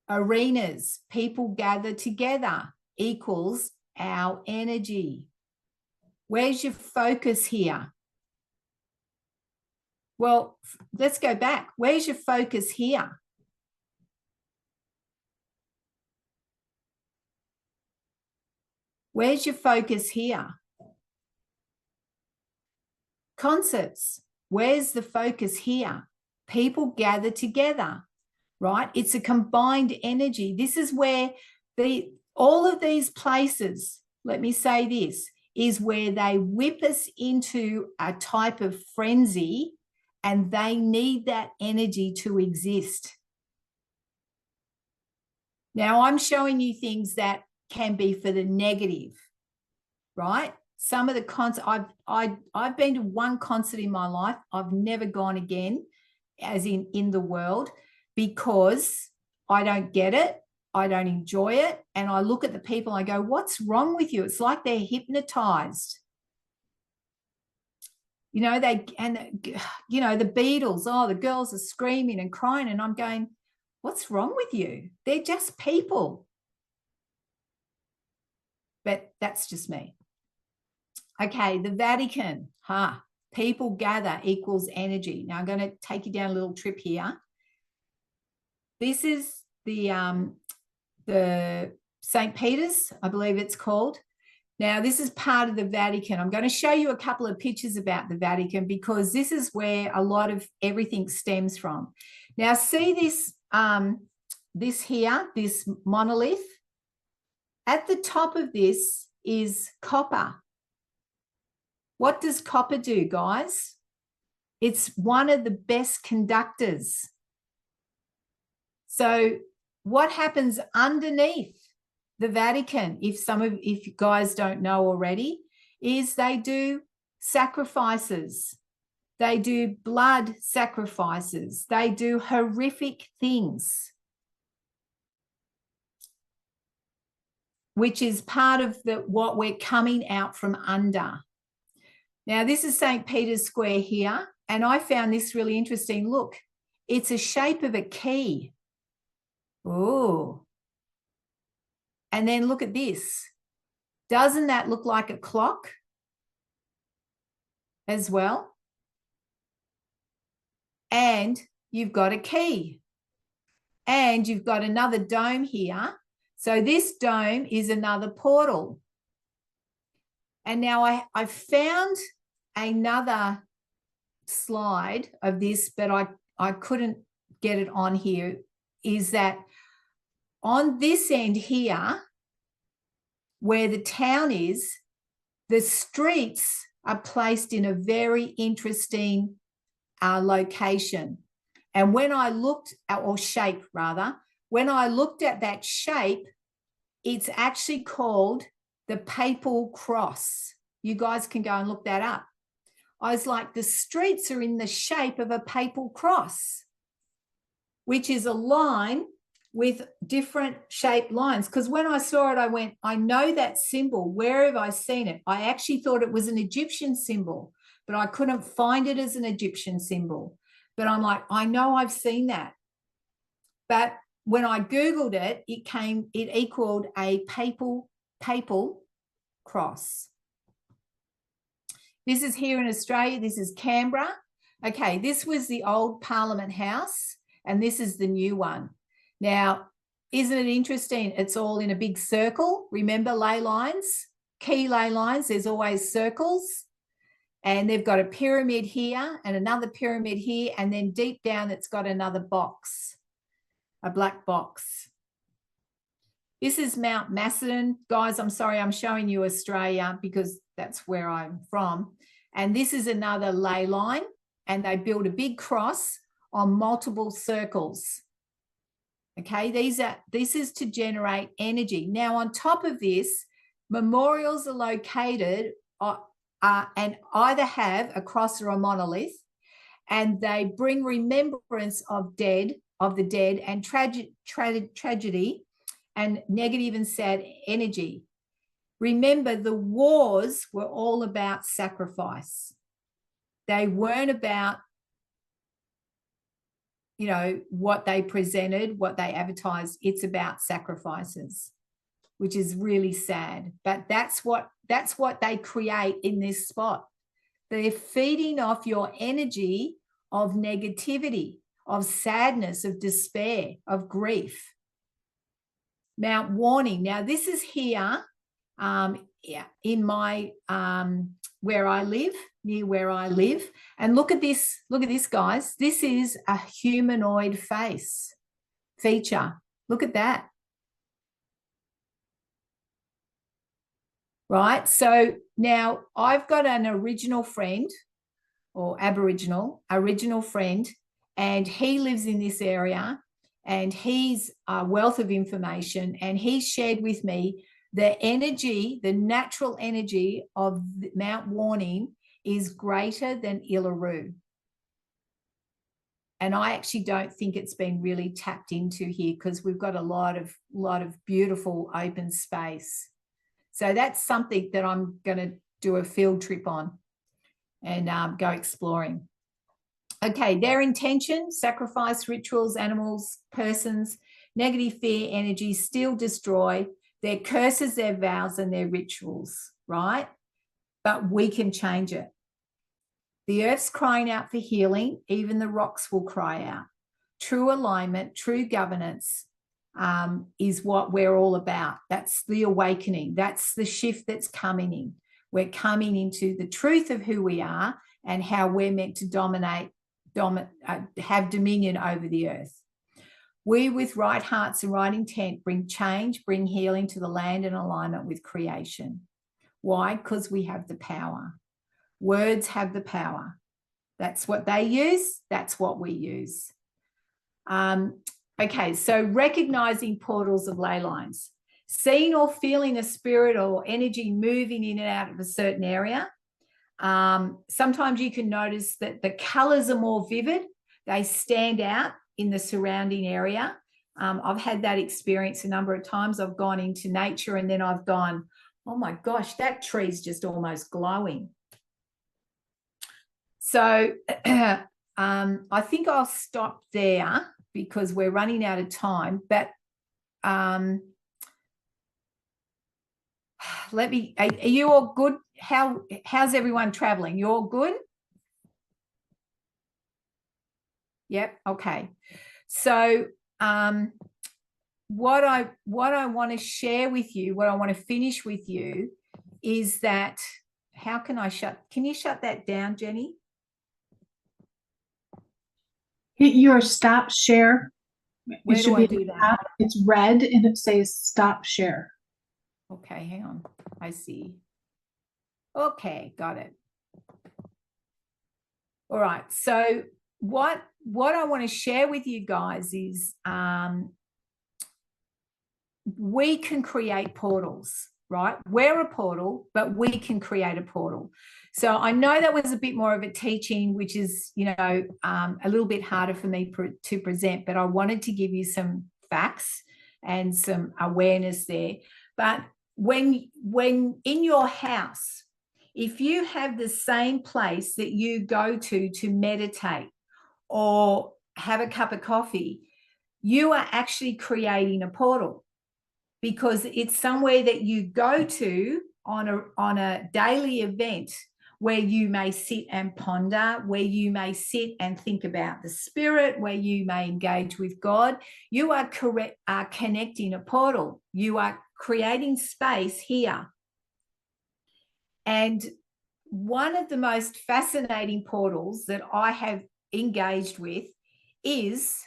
Arenas, people gather together, equals our energy. Where's your focus here? Well, let's go back. Where's your focus here? Where's your focus here? Concerts. Where's the focus here? People gather together, right? It's a combined energy. This is where all of these places, let me say this, is where they whip us into a type of frenzy, and they need that energy to exist. Now, I'm showing you things that can be for the negative, right? Some of the concerts, I've been to one concert in my life. I've never gone again, as in the world, because I don't get it. I don't enjoy it. And I look at the people, I go, what's wrong with you? It's like they're hypnotized. You know, the Beatles, oh, the girls are screaming and crying. And I'm going, what's wrong with you? They're just people. But that's just me. Okay, the Vatican, people gather equals energy. Now I'm going to take you down a little trip here. This is the St. Peter's, I believe it's called. Now, this is part of the Vatican. I'm going to show you a couple of pictures about the Vatican, because this is where a lot of everything stems from. Now, see this, this here, this monolith? At the top of this is copper. What does copper do, guys? It's one of the best conductors. So what happens underneath the Vatican, if you guys don't know already, is they do sacrifices. They do blood sacrifices. They do horrific things, which is part of what we're coming out from under. Now, this is St. Peter's Square here, and I found this really interesting. Look, it's a shape of a key. Oh. And then look at this. Doesn't that look like a clock as well? And you've got a key. And you've got another dome here. So this dome is another portal. And now I found another slide of this, but I couldn't get it on here, is that on this end here, where the town is, the streets are placed in a very interesting location. And when I looked at, or shape rather, when I looked at that shape, it's actually called the Papal Cross. You guys can go and look that up. I was like, the streets are in the shape of a papal cross, which is a line with different shaped lines. Because when I saw it, I went, I know that symbol. Where have I seen it? I actually thought it was an Egyptian symbol, but I couldn't find it as an Egyptian symbol. But I'm like, I know I've seen that. But when I Googled it, it equaled a papal cross. This is here in Australia. This is Canberra. Okay, this was the old Parliament House, and this is the new one. Now, isn't it interesting? It's all in a big circle. Remember ley lines, key ley lines, there's always circles. And they've got a pyramid here and another pyramid here. And then deep down, it's got another box, a black box. This is Mount Macedon. Guys, I'm sorry, I'm showing you Australia because that's where I'm from. And this is another ley line. And they build a big cross on multiple circles. Okay, this is to generate energy. Now, on top of this, memorials are located and either have a cross or a monolith, and they bring remembrance of the dead and tragedy and negative and sad energy. Remember, the wars were all about sacrifice. They weren't about, you know, what they presented, what they advertised. It's about sacrifices, which is really sad. But that's what they create in this spot. They're feeding off your energy of negativity, of sadness, of despair, of grief. Mount Warning. Now, this is here in my where I live, near where I live. And look at this, guys. This is a humanoid feature. Look at that. Right? So now I've got an original friend or original friend, and he lives in this area, and he's a wealth of information, and he shared with me the energy, the natural energy of Mount Warning is greater than Uluru. And I actually don't think it's been really tapped into here because we've got a lot of beautiful open space. So that's something that I'm going to do a field trip on and go exploring. Okay, their intention, sacrifice, rituals, animals, persons, negative fear, energy, steal, destroy, their curses, their vows, and their rituals, right? But we can change it. The earth's crying out for healing. Even the rocks will cry out. True alignment, true governance is what we're all about. That's the awakening. That's the shift that's coming in. We're coming into the truth of who we are and how we're meant to have dominion over the earth. We, with right hearts and right intent, bring change, bring healing to the land in alignment with creation. Why? Because we have the power. Words have the power. That's what they use. That's what we use. Okay, so recognizing portals of ley lines. Seeing or feeling a spirit or energy moving in and out of a certain area. Sometimes you can notice that the colors are more vivid. They stand out in the surrounding area. I've had that experience a number of times. I've gone into nature and then I've gone, oh my gosh, that tree's just almost glowing. So I think I'll stop there because we're running out of time. But are you all good? How's everyone traveling? You all good? Yep. Okay. So what I want to share with you, what I want to finish with you is that can you shut that down, Jenny? Hit your stop share. Where do I do that? It's red and it says stop share. Okay, hang on. I see. Okay, got it. All right. So what I want to share with you guys is we can create portals, right? We're a portal, but we can create a portal. So I know that was a bit more of a teaching, which is, a little bit harder for me to present, but I wanted to give you some facts and some awareness there. But when in your house, if you have the same place that you go to meditate or have a cup of coffee, you are actually creating a portal, because it's somewhere that you go to on a daily event where you may sit and ponder, where you may sit and think about the spirit, where you may engage with God. You are connecting a portal. You are creating space here. And one of the most fascinating portals that I have engaged with is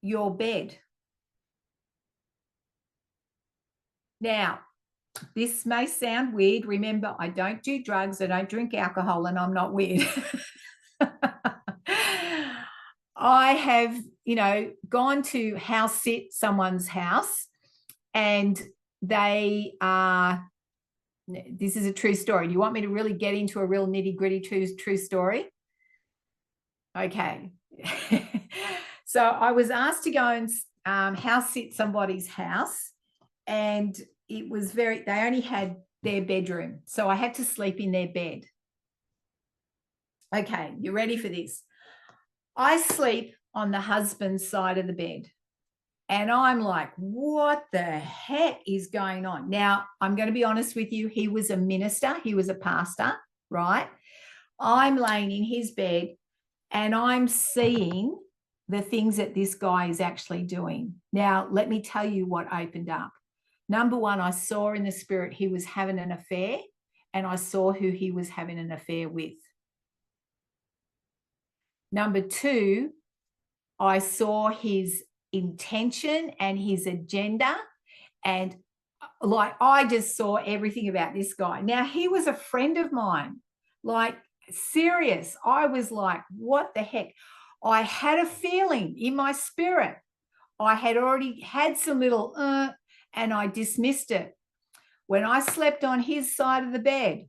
your bed. Now, this may sound weird. Remember, I don't do drugs, I don't drink alcohol, and I'm not weird. I have, gone to house sit someone's house, and they are, this is a true story. Do you want me to really get into a real nitty-gritty true story? Okay. So I was asked to go and house sit somebody's house, and it was they only had their bedroom. So I had to sleep in their bed. Okay, you ready for this? I sleep on the husband's side of the bed. And I'm like, what the heck is going on? Now, I'm going to be honest with you. He was a minister. He was a pastor, right? I'm laying in his bed and I'm seeing the things that this guy is actually doing. Now, let me tell you what opened up. Number one, I saw in the spirit he was having an affair, and I saw who he was having an affair with. Number two, I saw his intention and his agenda, and like I just saw everything about this guy. Now, he was a friend of mine, like serious. I was like, what the heck? I had a feeling in my spirit. I had already had some little and I dismissed it. When I slept on his side of the bed,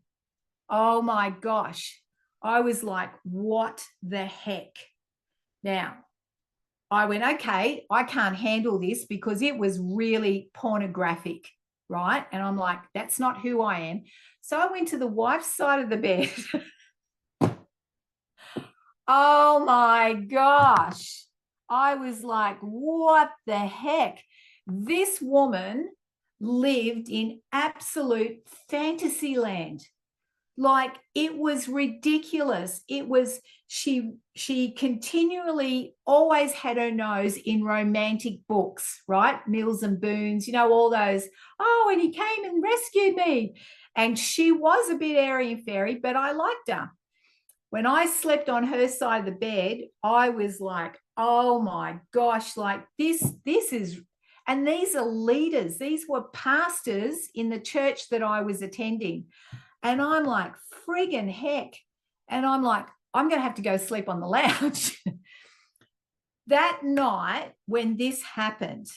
oh my gosh, I was like, what the heck? Now, I went, okay, I can't handle this, because it was really pornographic, right? And I'm like, that's not who I am. So I went to the wife's side of the bed. Oh my gosh. I was like, what the heck? This woman lived in absolute fantasy land. Like, it was ridiculous. It was, she continually always had her nose in romantic books, right? Mills and Boons, all those, oh, and he came and rescued me. And she was a bit airy and fairy, but I liked her. When I slept on her side of the bed, I was like, oh my gosh, like this is, and these are leaders. These were pastors in the church that I was attending. And I'm like, friggin' heck. And I'm like, I'm going to have to go sleep on the lounge. That night when this happened,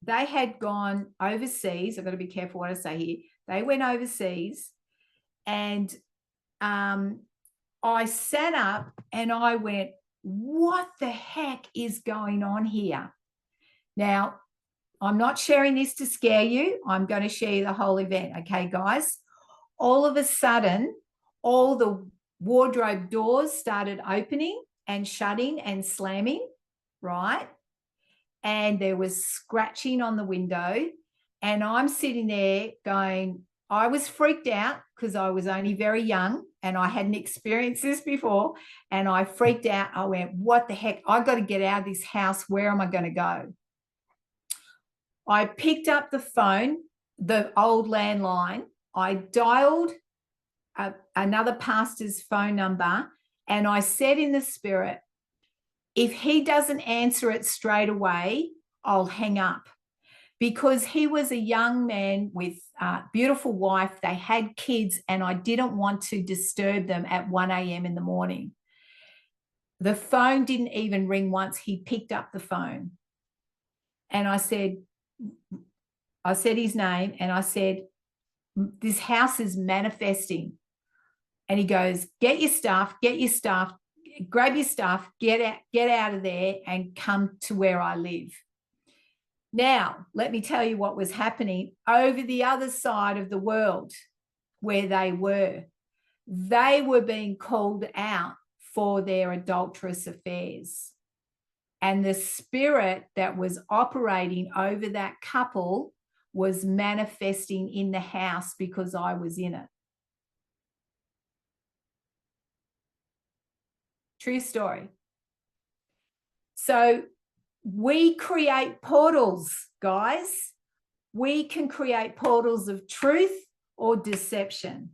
they had gone overseas. I've got to be careful what I say here. They went overseas, and I sat up and I went, what the heck is going on here? Now, I'm not sharing this to scare you. I'm going to share you the whole event. Okay, guys? All of a sudden, all the wardrobe doors started opening and shutting and slamming, right? And there was scratching on the window. And I'm sitting there going, I was freaked out because I was only very young and I hadn't experienced this before. And I freaked out. I went, what the heck? I got to get out of this house. Where am I going to go? I picked up the phone, the old landline. I dialed another pastor's phone number, and I said in the spirit, if he doesn't answer it straight away, I'll hang up. Because he was a young man with a beautiful wife. They had kids, and I didn't want to disturb them at 1 a.m. in the morning. The phone didn't even ring once. He picked up the phone. And I said his name, and I said, this house is manifesting. And he goes, get your stuff, grab your stuff, get out of there and come to where I live. Now, let me tell you what was happening over the other side of the world where they were. They were being called out for their adulterous affairs. And the spirit that was operating over that couple was manifesting in the house because I was in it. True story. So we create portals, guys. We can create portals of truth or deception,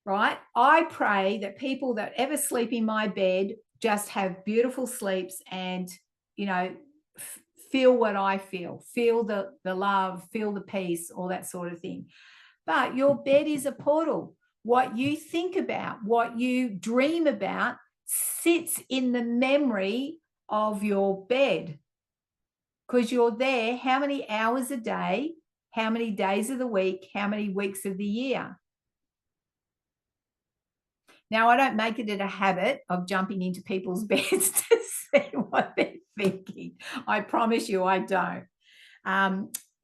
right? I pray that people that ever sleep in my bed just have beautiful sleeps and, you know, feel what I feel the love, feel the peace, all that sort of thing. But your bed is a portal. What you think about, what you dream about sits in the memory of your bed, because you're there how many hours a day, how many days of the week, how many weeks of the year. Now, I don't make it a habit of jumping into people's beds to see what they're thinking. I promise you I don't.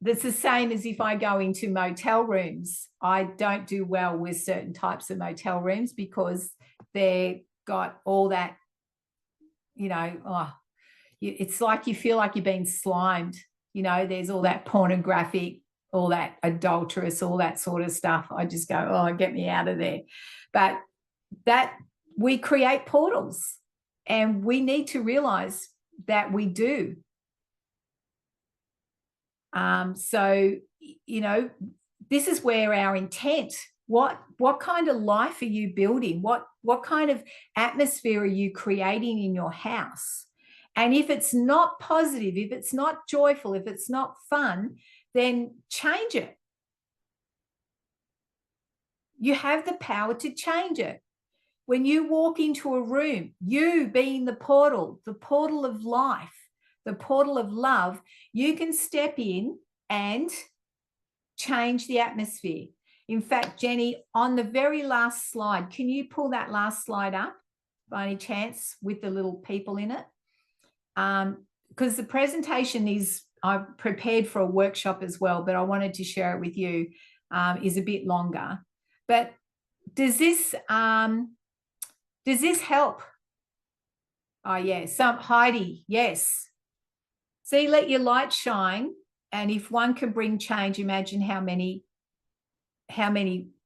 That's the same as if I go into motel rooms. I don't do well with certain types of motel rooms because they've got all that, you know, it's like you feel like you're being slimed. You know, there's all that pornographic, all that adulterous, all that sort of stuff. I just go, oh, get me out of there. But that we create portals, and we need to realize that we do. So, you know, this is where our intent, what kind of life are you building? What kind of atmosphere are you creating in your house? And if it's not positive, if it's not joyful, if it's not fun, then change it. You have the power to change it. When you walk into a room, you being the portal of life, the portal of love, you can step in and change the atmosphere. In fact, Jenny, on the very last slide, can you pull that last slide up by any chance with the little people in it? Because the presentation is, I've prepared for a workshop as well, but I wanted to share it with you, is a bit longer. But does this help? Oh, yeah. Heidi, yes. See, let your light shine. And if one can bring change, imagine how many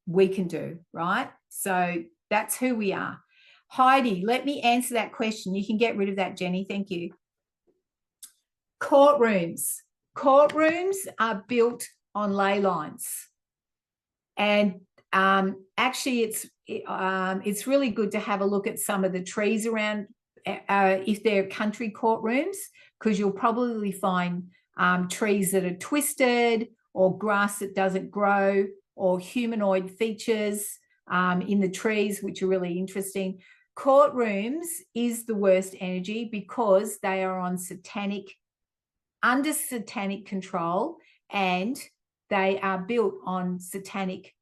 we can do, right? So that's who we are. Heidi, let me answer that question. You can get rid of that, Jenny. Thank you. Courtrooms. Courtrooms are built on ley lines. And actually, it's really good to have a look at some of the trees around if they're country courtrooms, because you'll probably find trees that are twisted or grass that doesn't grow or humanoid features in the trees, which are really interesting. Courtrooms is the worst energy because they are under satanic control, and they are built on satanic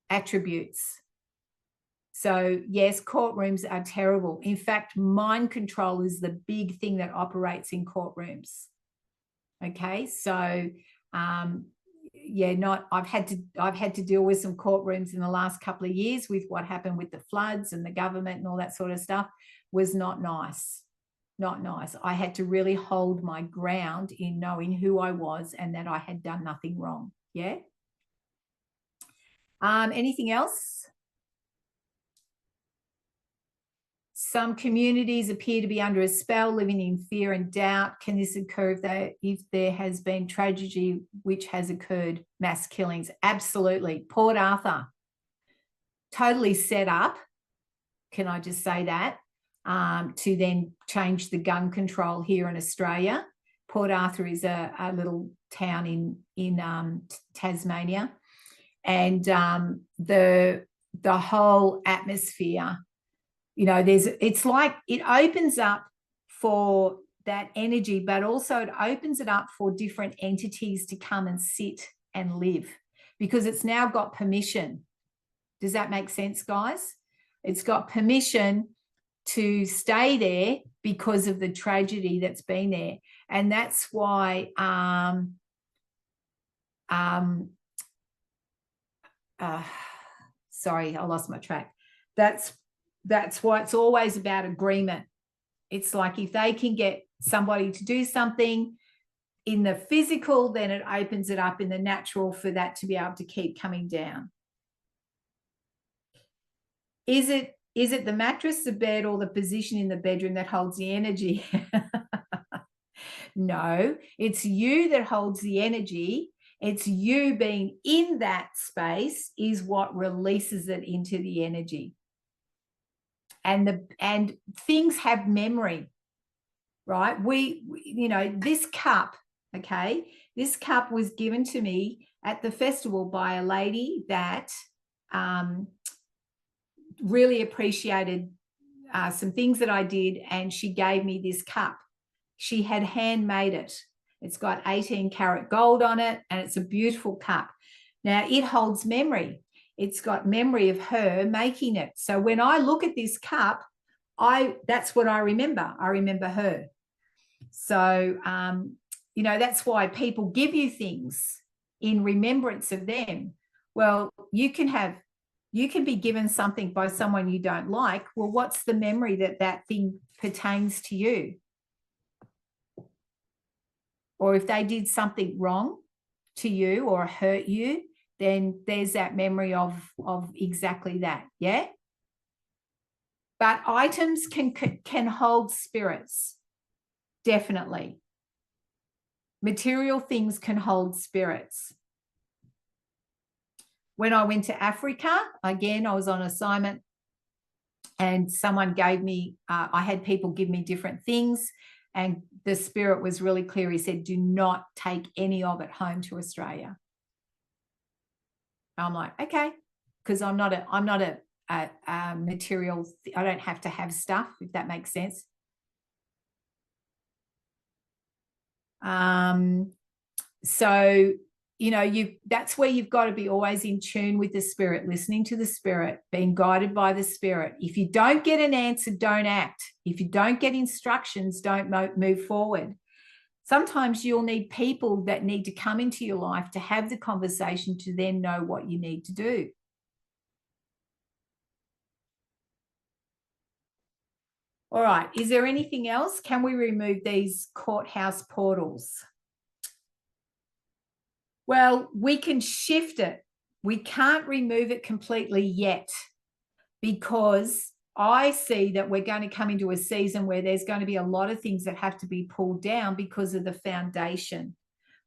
attributes. So yes, courtrooms are terrible. In fact, mind control is the big thing that operates in courtrooms. Okay, so yeah, I've had to deal with some courtrooms in the last couple of years with what happened with the floods and the government and all that sort of stuff. Was not nice. Not nice. I had to really hold my ground in knowing who I was and that I had done nothing wrong. Yeah. Anything else? Some communities appear to be under a spell, living in fear and doubt. Can this occur if there has been tragedy which has occurred, mass killings? Absolutely. Port Arthur, totally set up, can I just say that, to then change the gun control here in Australia. Port Arthur is a little town in Tasmania. And the whole atmosphere, you know, it's like it opens up for that energy, but also it opens it up for different entities to come and sit and live, because it's now got permission. Does that make sense, guys? It's got permission to stay there because of the tragedy that's been there. And that's why sorry, I lost my track. That's why it's always about agreement. It's like if they can get somebody to do something in the physical, then it opens it up in the natural for that to be able to keep coming down. Is it the mattress, the bed, or the position in the bedroom that holds the energy? No, it's you that holds the energy. It's you being in that space is what releases it into the energy. And things have memory, right? This cup, okay, this cup was given to me at the festival by a lady that really appreciated some things that I did, and she gave me this cup. She had handmade it. It's got 18-karat gold on it, and it's a beautiful cup. Now, it holds memory. It's got memory of her making it. So when I look at this cup, that's what I remember. I remember her. So, that's why people give you things in remembrance of them. Well, you can be given something by someone you don't like. Well, what's the memory that thing pertains to you? Or if they did something wrong to you or hurt you, then there's that memory of exactly that, yeah? But items can hold spirits, definitely. Material things can hold spirits. When I went to Africa, again, I was on assignment, and someone gave me, I had people give me different things, and the spirit was really clear. He said, do not take any of it home to Australia. I'm like, okay, because I'm not a material, I don't have to have stuff, if that makes sense. So, that's where you've got to be always in tune with the spirit, listening to the spirit, being guided by the spirit. If you don't get an answer, don't act. If you don't get instructions, don't move forward. Sometimes you'll need people that need to come into your life to have the conversation to then know what you need to do. All right. Is there anything else? Can we remove these courthouse portals? Well, we can shift it. We can't remove it completely yet, because I see that we're going to come into a season where there's going to be a lot of things that have to be pulled down because of the foundation,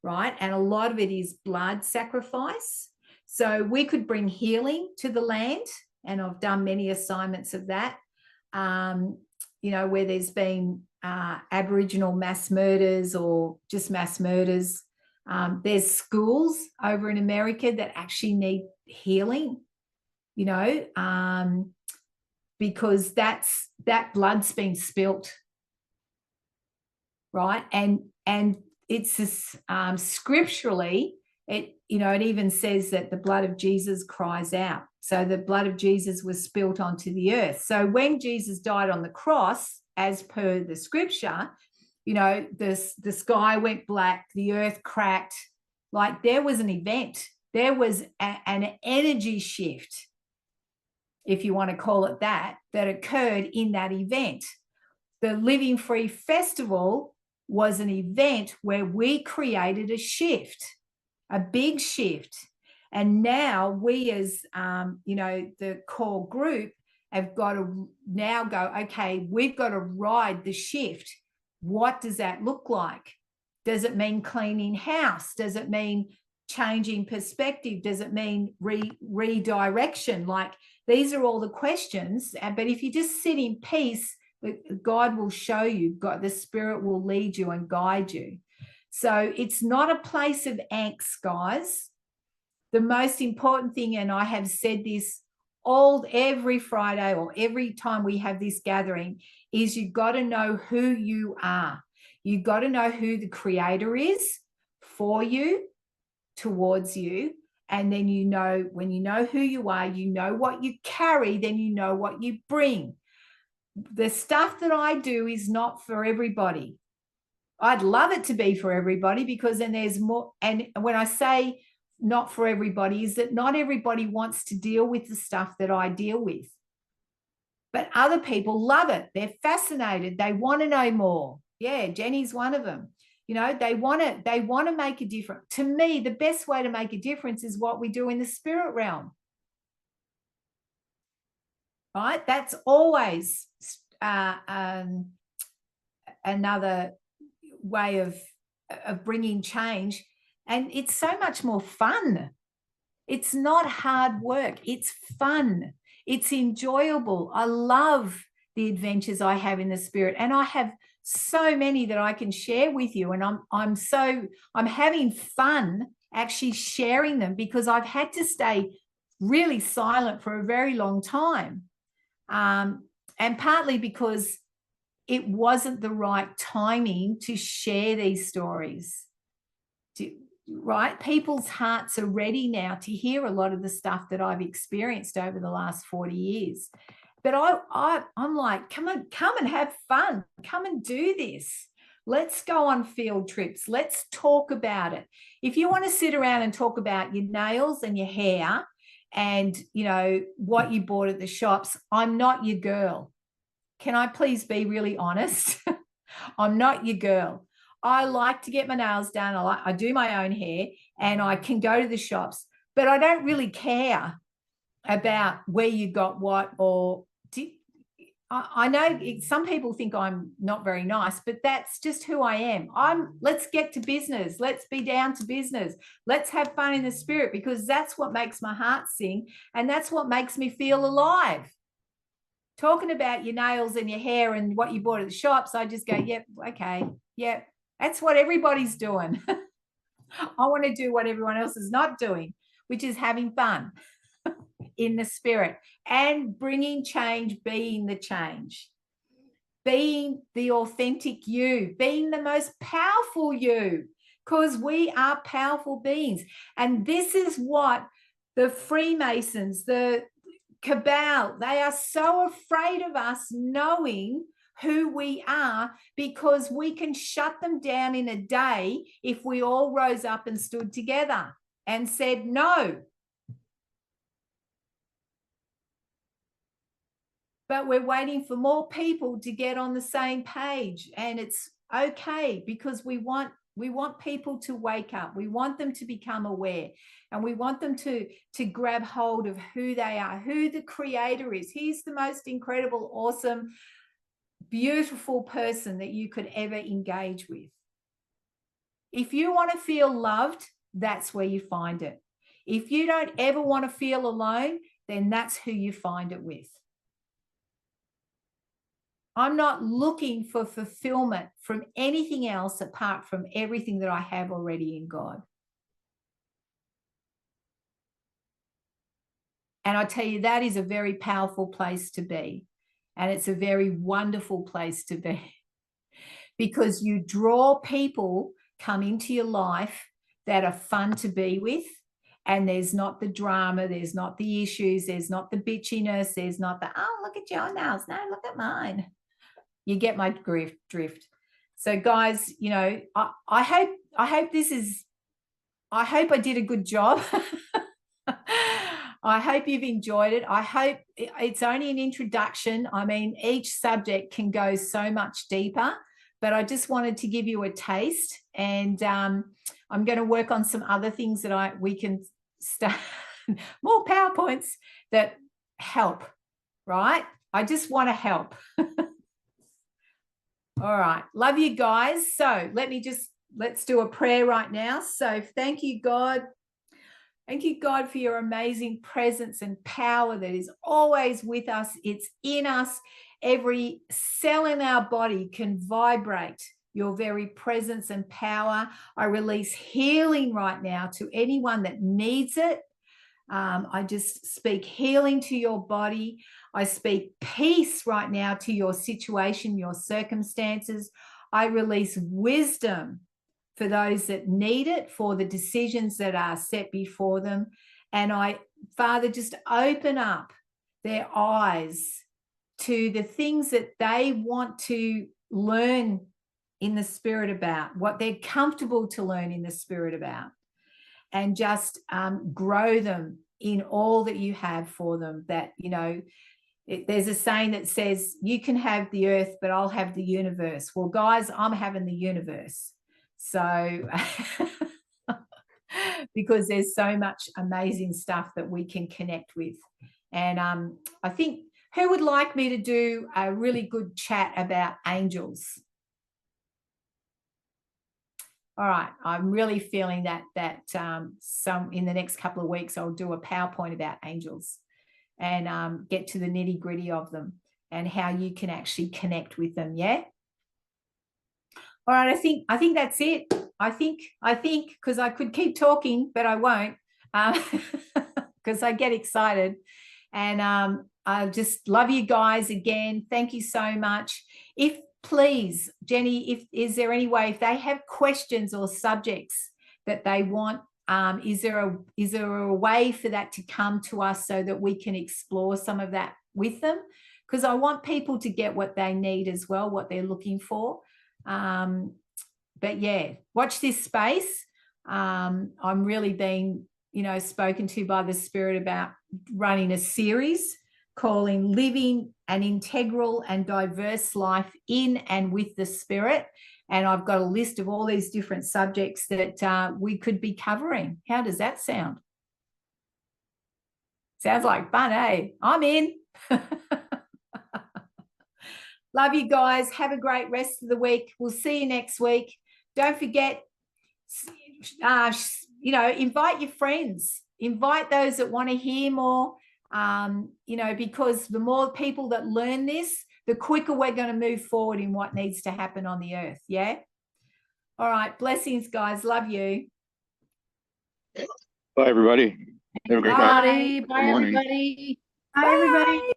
right? And a lot of it is blood sacrifice. So we could bring healing to the land, and I've done many assignments of that, where there's been Aboriginal mass murders or just mass murders. There's schools over in America that actually need healing, because that blood's been spilt, right? And it's this, scripturally, it even says that the blood of Jesus cries out. So the blood of Jesus was spilt onto the earth. So when Jesus died on the cross, as per the scripture, the sky went black, the earth cracked. Like, there was an event. There was an energy shift, if you want to call it that occurred in that event. The Living Free Festival was an event where we created a shift, a big shift. And now we, as, the core group, have got to now go, okay, we've got to ride the shift. What does that look like? Does it mean cleaning house? Does it mean changing perspective? Does it mean redirection? Like, these are all the questions. But if you just sit in peace, God will show you. God, the Spirit will lead you and guide you. So it's not a place of angst, guys. The most important thing, and I have said this every Friday or every time we have this gathering, is you've got to know who you are. You've got to know who the Creator is for you, towards you, And then when you know who you are, you know what you carry, then you know what you bring. The stuff that I do is not for everybody. I'd love it to be for everybody, because then there's more. And when I say not for everybody, is that not everybody wants to deal with the stuff that I deal with. But other people love it. They're fascinated. They want to know more. Yeah, Jenny's one of them. They want to make a difference. To me, the best way to make a difference is what we do in the spirit realm. Right? That's always another way of bringing change. And it's so much more fun. It's not hard work. It's fun. It's enjoyable. I love the adventures I have in the spirit, and I have so many that I can share with you. And I'm having fun actually sharing them, because I've had to stay really silent for a very long time. And partly because it wasn't the right timing to share these stories. Right? People's hearts are ready now to hear a lot of the stuff that I've experienced over the last 40 years. But I'm like, come and have fun. Come and do this. Let's go on field trips. Let's talk about it. If you want to sit around and talk about your nails and your hair and, what you bought at the shops, I'm not your girl. Can I please be really honest? I'm not your girl. I like to get my nails done. I do my own hair, and I can go to the shops, but I don't really care about where you got what. Or I know some people think I'm not very nice, but that's just who I am. Let's get to business. Let's be down to business. Let's have fun in the spirit, because that's what makes my heart sing, and that's what makes me feel alive. Talking about your nails and your hair and what you bought at the shops, I just go, yep, okay, yep. That's what everybody's doing. I want to do what everyone else is not doing, which is having fun in the spirit and bringing change, being the change, being the authentic you, being the most powerful you, because we are powerful beings. And this is what the Freemasons, the cabal, they are so afraid of us knowing who we are, because we can shut them down in a day if we all rose up and stood together and said no. But we're waiting for more people to get on the same page, and it's okay, because we want people to wake up. We want them to become aware, and we want them to grab hold of who they are, who the creator is. He's the most incredible, awesome, beautiful person that you could ever engage with. If you want to feel loved, that's where you find it. If you don't ever want to feel alone, then that's who you find it with. I'm not looking for fulfillment from anything else apart from everything that I have already in God. And I tell you, that is a very powerful place to be. And it's a very wonderful place to be, because you draw people come into your life that are fun to be with. And there's not the drama, there's not the issues, there's not the bitchiness, there's not the, oh, look at your nails. No, look at mine. You get my drift. So guys, I hope this is, I hope I did a good job. I hope you've enjoyed it. I hope it's only an introduction. I mean, each subject can go so much deeper, but I just wanted to give you a taste. And I'm going to work on some other things that we can start, more PowerPoints that help, right? I just want to help. All right. Love you guys. So let's do a prayer right now. So thank you, God. Thank you, God, for your amazing presence and power that is always with us. It's in us. Every cell in our body can vibrate your very presence and power. I release healing right now to anyone that needs it. I just speak healing to your body. I speak peace right now to your situation, your circumstances. I release wisdom for those that need it, for the decisions that are set before them. And Father, just open up their eyes to the things that they want to learn in the Spirit about, what they're comfortable to learn in the Spirit about, and just grow them in all that you have for them. That, you know, there's a saying that says, you can have the earth, but I'll have the universe. Well, guys, I'm having the universe. So, because there's so much amazing stuff that we can connect with. And I think, who would like me to do a really good chat about angels? All right, I'm really feeling that some in the next couple of weeks I'll do a PowerPoint about angels and get to the nitty-gritty of them and how you can actually connect with them. Yeah. All right, I think that's it. I think because I could keep talking, but I won't, because I get excited. And I just love you guys again. Thank you so much. If please, Jenny, is there any way, if they have questions or subjects that they want, is there a way for that to come to us so that we can explore some of that with them? Because I want people to get what they need as well, what they're looking for. But yeah, watch this space. I'm really being, you know, spoken to by the Spirit about running a series calling Living an Integral and Diverse Life in and with the Spirit. And I've got a list of all these different subjects that we could be covering. How does that sound? Sounds like fun, eh? I'm in. Love you guys. Have a great rest of the week. We'll see you next week. Don't forget, you know, invite your friends. Invite those that want to hear more, you know, because the more people that learn this, the quicker we're going to move forward in what needs to happen on the earth. Yeah. All right. Blessings, guys. Love you. Bye, everybody. Have a great night. Bye, everybody. Bye, everybody.